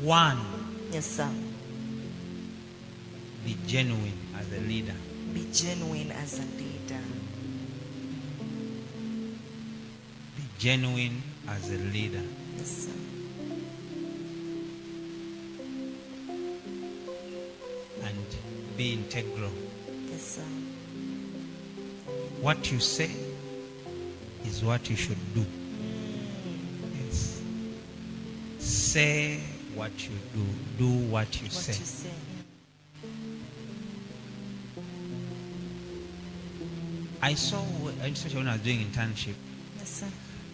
1, Yes, sir. be genuine as a leader. Be genuine as a leader. Be genuine as a leader. Yes, sir. And be integral. Yes, sir. What you say is what you should do. Yes. Say what you do what you What say. you say. I saw, especially when I was doing internship, Yes, sir.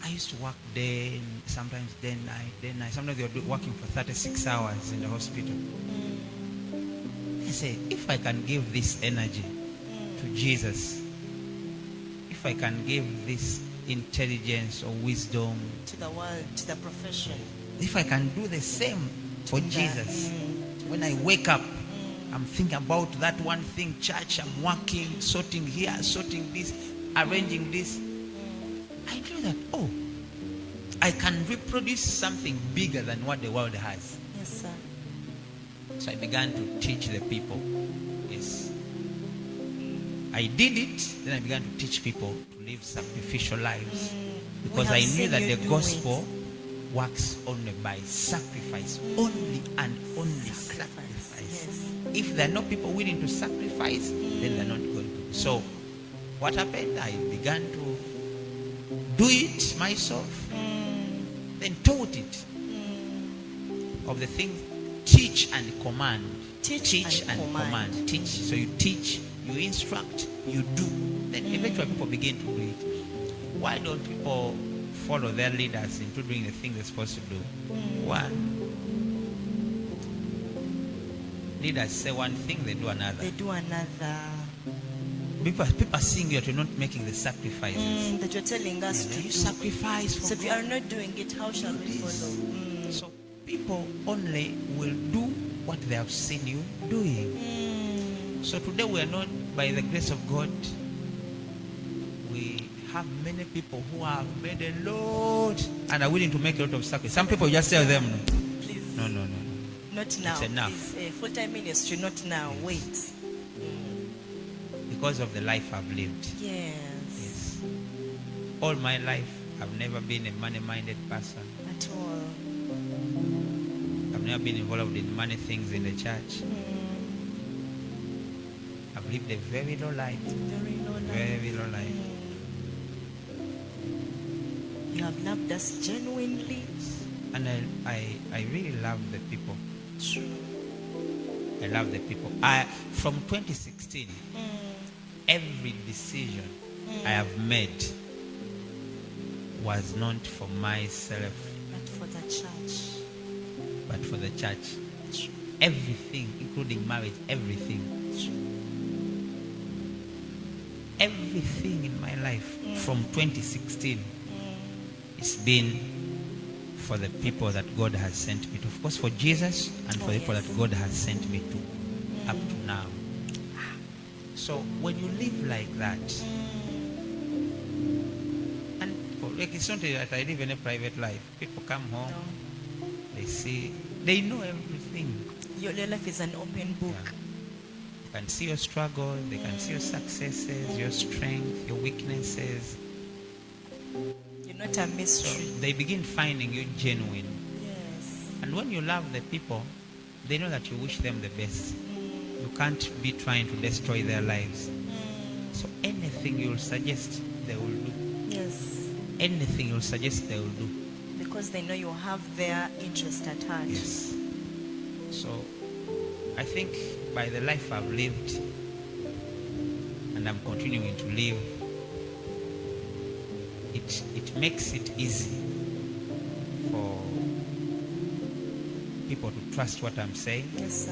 I used to work day, sometimes day, night. Sometimes they were working for 36 hours in the hospital. I say, if I can give this energy to Jesus, if I can give this intelligence or wisdom, To the world, to the profession. if I can do the same for To Jesus, the- when I wake up, I'm thinking about that one thing, church, I'm working, sorting here, sorting this, arranging this. I knew that, oh, I can reproduce something bigger than what the world has. Yes, sir. So I began to teach the people. Yes. I did it, then I began to teach people to live sacrificial lives. Because have I knew seen that you the do gospel works only by sacrifice. Only and only Sacrifice, sacrifice. yes. If there are no people willing to sacrifice, then they're not going to. So what happened? I began to do it myself, then taught it of the things. Teach and command. Teach and command. Teach. So you teach, you instruct, you do. Then eventually people begin to do it. Why don't people follow their leaders into doing the things they're supposed to do? One, leaders say one thing, they do another. They do another. People are seeing you that you're not making the sacrifices. That you're telling us to You do. sacrifice for So if you God. are not doing it, how shall we follow? So people only will do what they have seen you doing. So today we are not, by the grace of God, we have many people who have made a lot and are willing to make a lot of sacrifice. Some people just tell them, Please. no. Not now. It's enough. Please, full-time ministry, not now. Wait. Because of the life I've lived. Yes. Yes. All my life, I've never been a money-minded person. At all. I've never been involved in money things in the church. I've lived a very low life. Very low life. Very low life. You have loved us genuinely. And I really love the people. True. I love the people. From 2016, every decision I have made was not for myself, But for the church. but for the church. True. Everything, including marriage, everything. Everything in my life from 2016 it's been for the people that God has sent me to. Of course, for Jesus and for the people that God has sent me to up to now. So when you live like that, and like it's not that I live in a private life. People come home, they see, they know everything. Your life is an open book. Yeah. They can see your struggle, they can see your successes, your strength, your weaknesses. You're not a mystery. They begin finding you genuine. Yes. And when you love the people, they know that you wish them the best. You can't be trying to destroy their lives. So anything you'll suggest, they will do. Yes. Anything you'll suggest, they will do. Because they know you have their interest at heart. Yes. So I think by the life I've lived, and I'm continuing to live, it makes it easy for people to trust what I'm saying Yes, sir.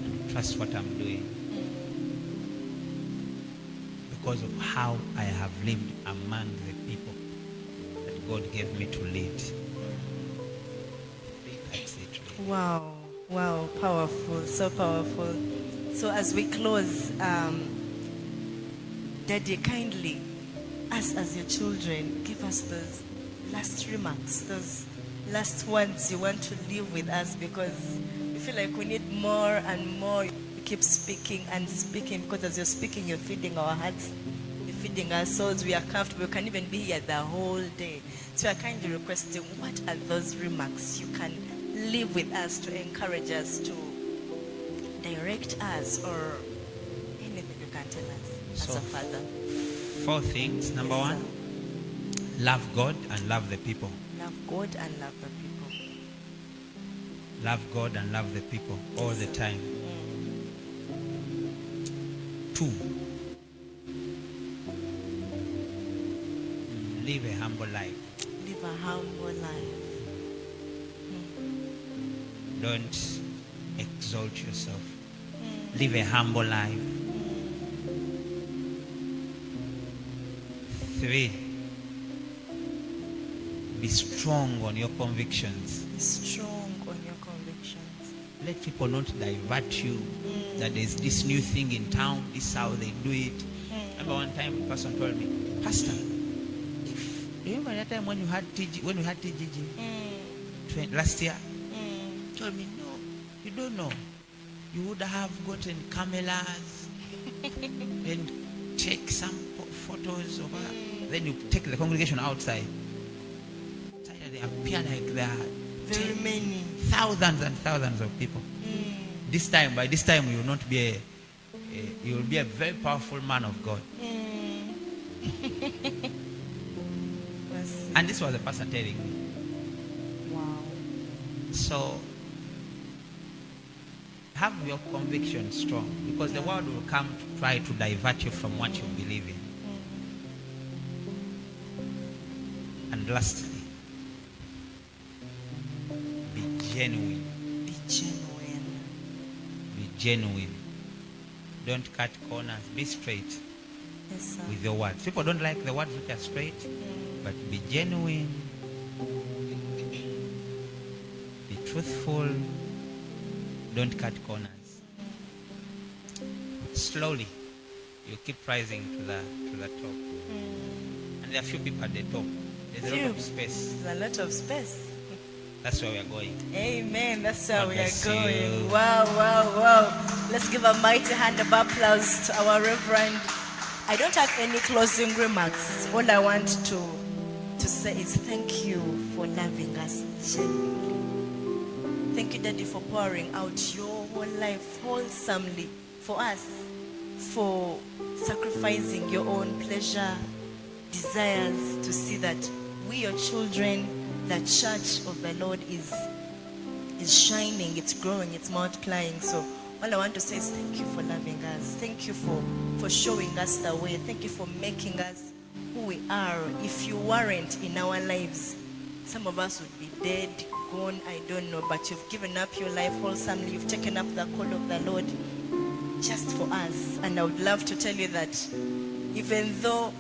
and to trust what I'm doing because of how I have lived among the people that God gave me to lead. That's it, really. Wow. Wow. Powerful. So powerful. So as we close, Daddy, kindly, us as your children, give us those last remarks, those last words you want to leave with us, because we feel like we need more and more. You keep speaking and speaking, because as you're speaking, you're feeding our hearts, you're feeding our souls. We are comfortable. We can even be here the whole day. So I kindly requesting, what are those remarks you can leave with us to encourage us, to direct us, or anything you can tell us as So, a father? 4 things. Number Yes, one, Love God and love the people. Love God and love the people. Love God and love the people all the time. 2, live a humble life. Live a humble life. Don't exalt yourself. Live a humble life. 3, be strong on your convictions. Be strong on your convictions. Let people not divert you that there's this new thing in town, this is how they do it. Remember one time a person told me, Pastor, remember that time when you had TGG last year? Told me, no, you don't know. You would have gotten cameras and take some photos of her. Then you take the congregation outside. They appear like there are Very many. thousands and thousands of people. By this time, you will not be you will be a very powerful man of God. And this was the pastor telling me. Wow. So have your conviction strong, because the world will come to try to divert you from what you believe in. And lastly, be genuine. Be genuine. Be genuine. Don't cut corners. Be straight Yes, sir. with your words. People don't like the words which are straight, but be genuine. Be truthful. Don't cut corners. Slowly, you keep rising to the top. And there are few people at the top. There's a lot of space. There's a lot of space. That's where we are going. Amen. That's where God we are bless going. you. Wow, wow, wow. Let's give a mighty hand of applause to our Reverend. I don't have any closing remarks. All I want to say is thank you for loving us genuinely. Thank you, Daddy, for pouring out your whole life wholesomely for us, for sacrificing your own pleasure, desires to see that we, your children, the church of the Lord is shining, it's growing, it's multiplying. So all I want to say is thank you for loving us. Thank you for showing us the way. Thank you for making us who we are. If you weren't in our lives, some of us would be dead, gone, I don't know. But you've given up your life wholesomely. You've taken up the call of the Lord just for us. And I would love to tell you that even though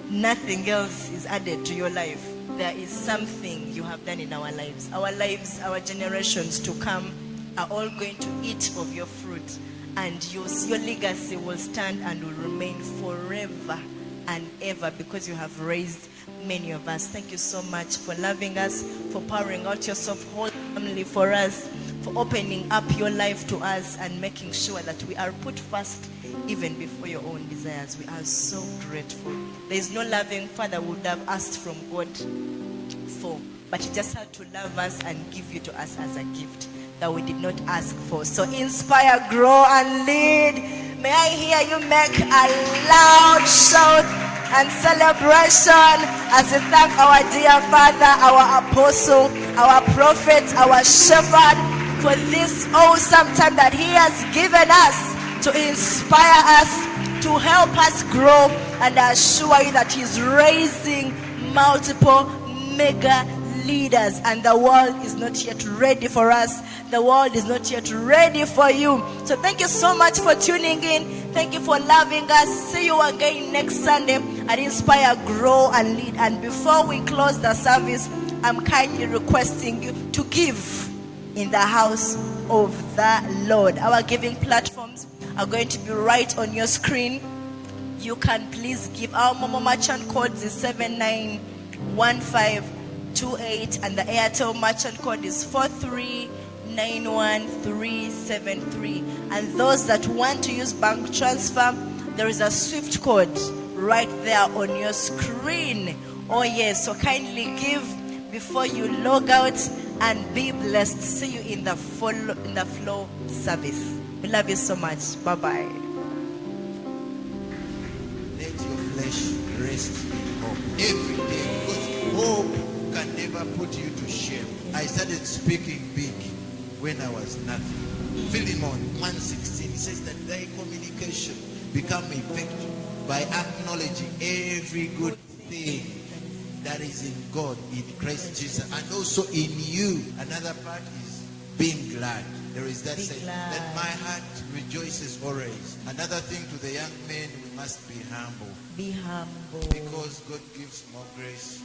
nothing else is added to your life, there is something you have done in our lives. Our lives, our generations to come are all going to eat of your fruit. And your legacy will stand and will remain forever and ever, because you have raised many of us. Thank you so much for loving us, for pouring out yourself wholesomely for us, for opening up your life to us and making sure that we are put first even before your own desires. We are so grateful. There is no loving Father who would have asked from God for, but He just had to love us and give you to us as a gift that we did not ask for. So inspire, grow, and lead. May I hear you make a loud shout and celebration as we thank our dear Father, our apostle, our prophet, our shepherd for this awesome time that He has given us to inspire us, to help us grow, and I assure you that He's raising multiple mega leaders, and the world is not yet ready for us. The world is not yet ready for you. So thank you so much for tuning in. Thank you for loving us. See you again next Sunday at Inspire, Grow, and Lead. And before we close the service, I'm kindly requesting you to give in the house of the Lord. Our giving platforms are going to be right on your screen. You can please give. Our Momo merchant code is 791528, and the Airtel merchant code is 4391373. And those that want to use bank transfer, there is a Swift code right there on your screen. Oh yes, so kindly give before you log out and be blessed. See you in the flow service. We love you so much. Bye-bye. Let your flesh rest in hope. hope every day, because hope can never put you to shame. I started speaking big when I was nothing. Philemon 1:16, he says that thy communication become effective by acknowledging every good thing that is in God, in Christ Jesus, and also in you. Another part is being glad. There is that saying that my heart rejoices always. Another thing to the young men, we must be humble. Be humble. Because God gives more grace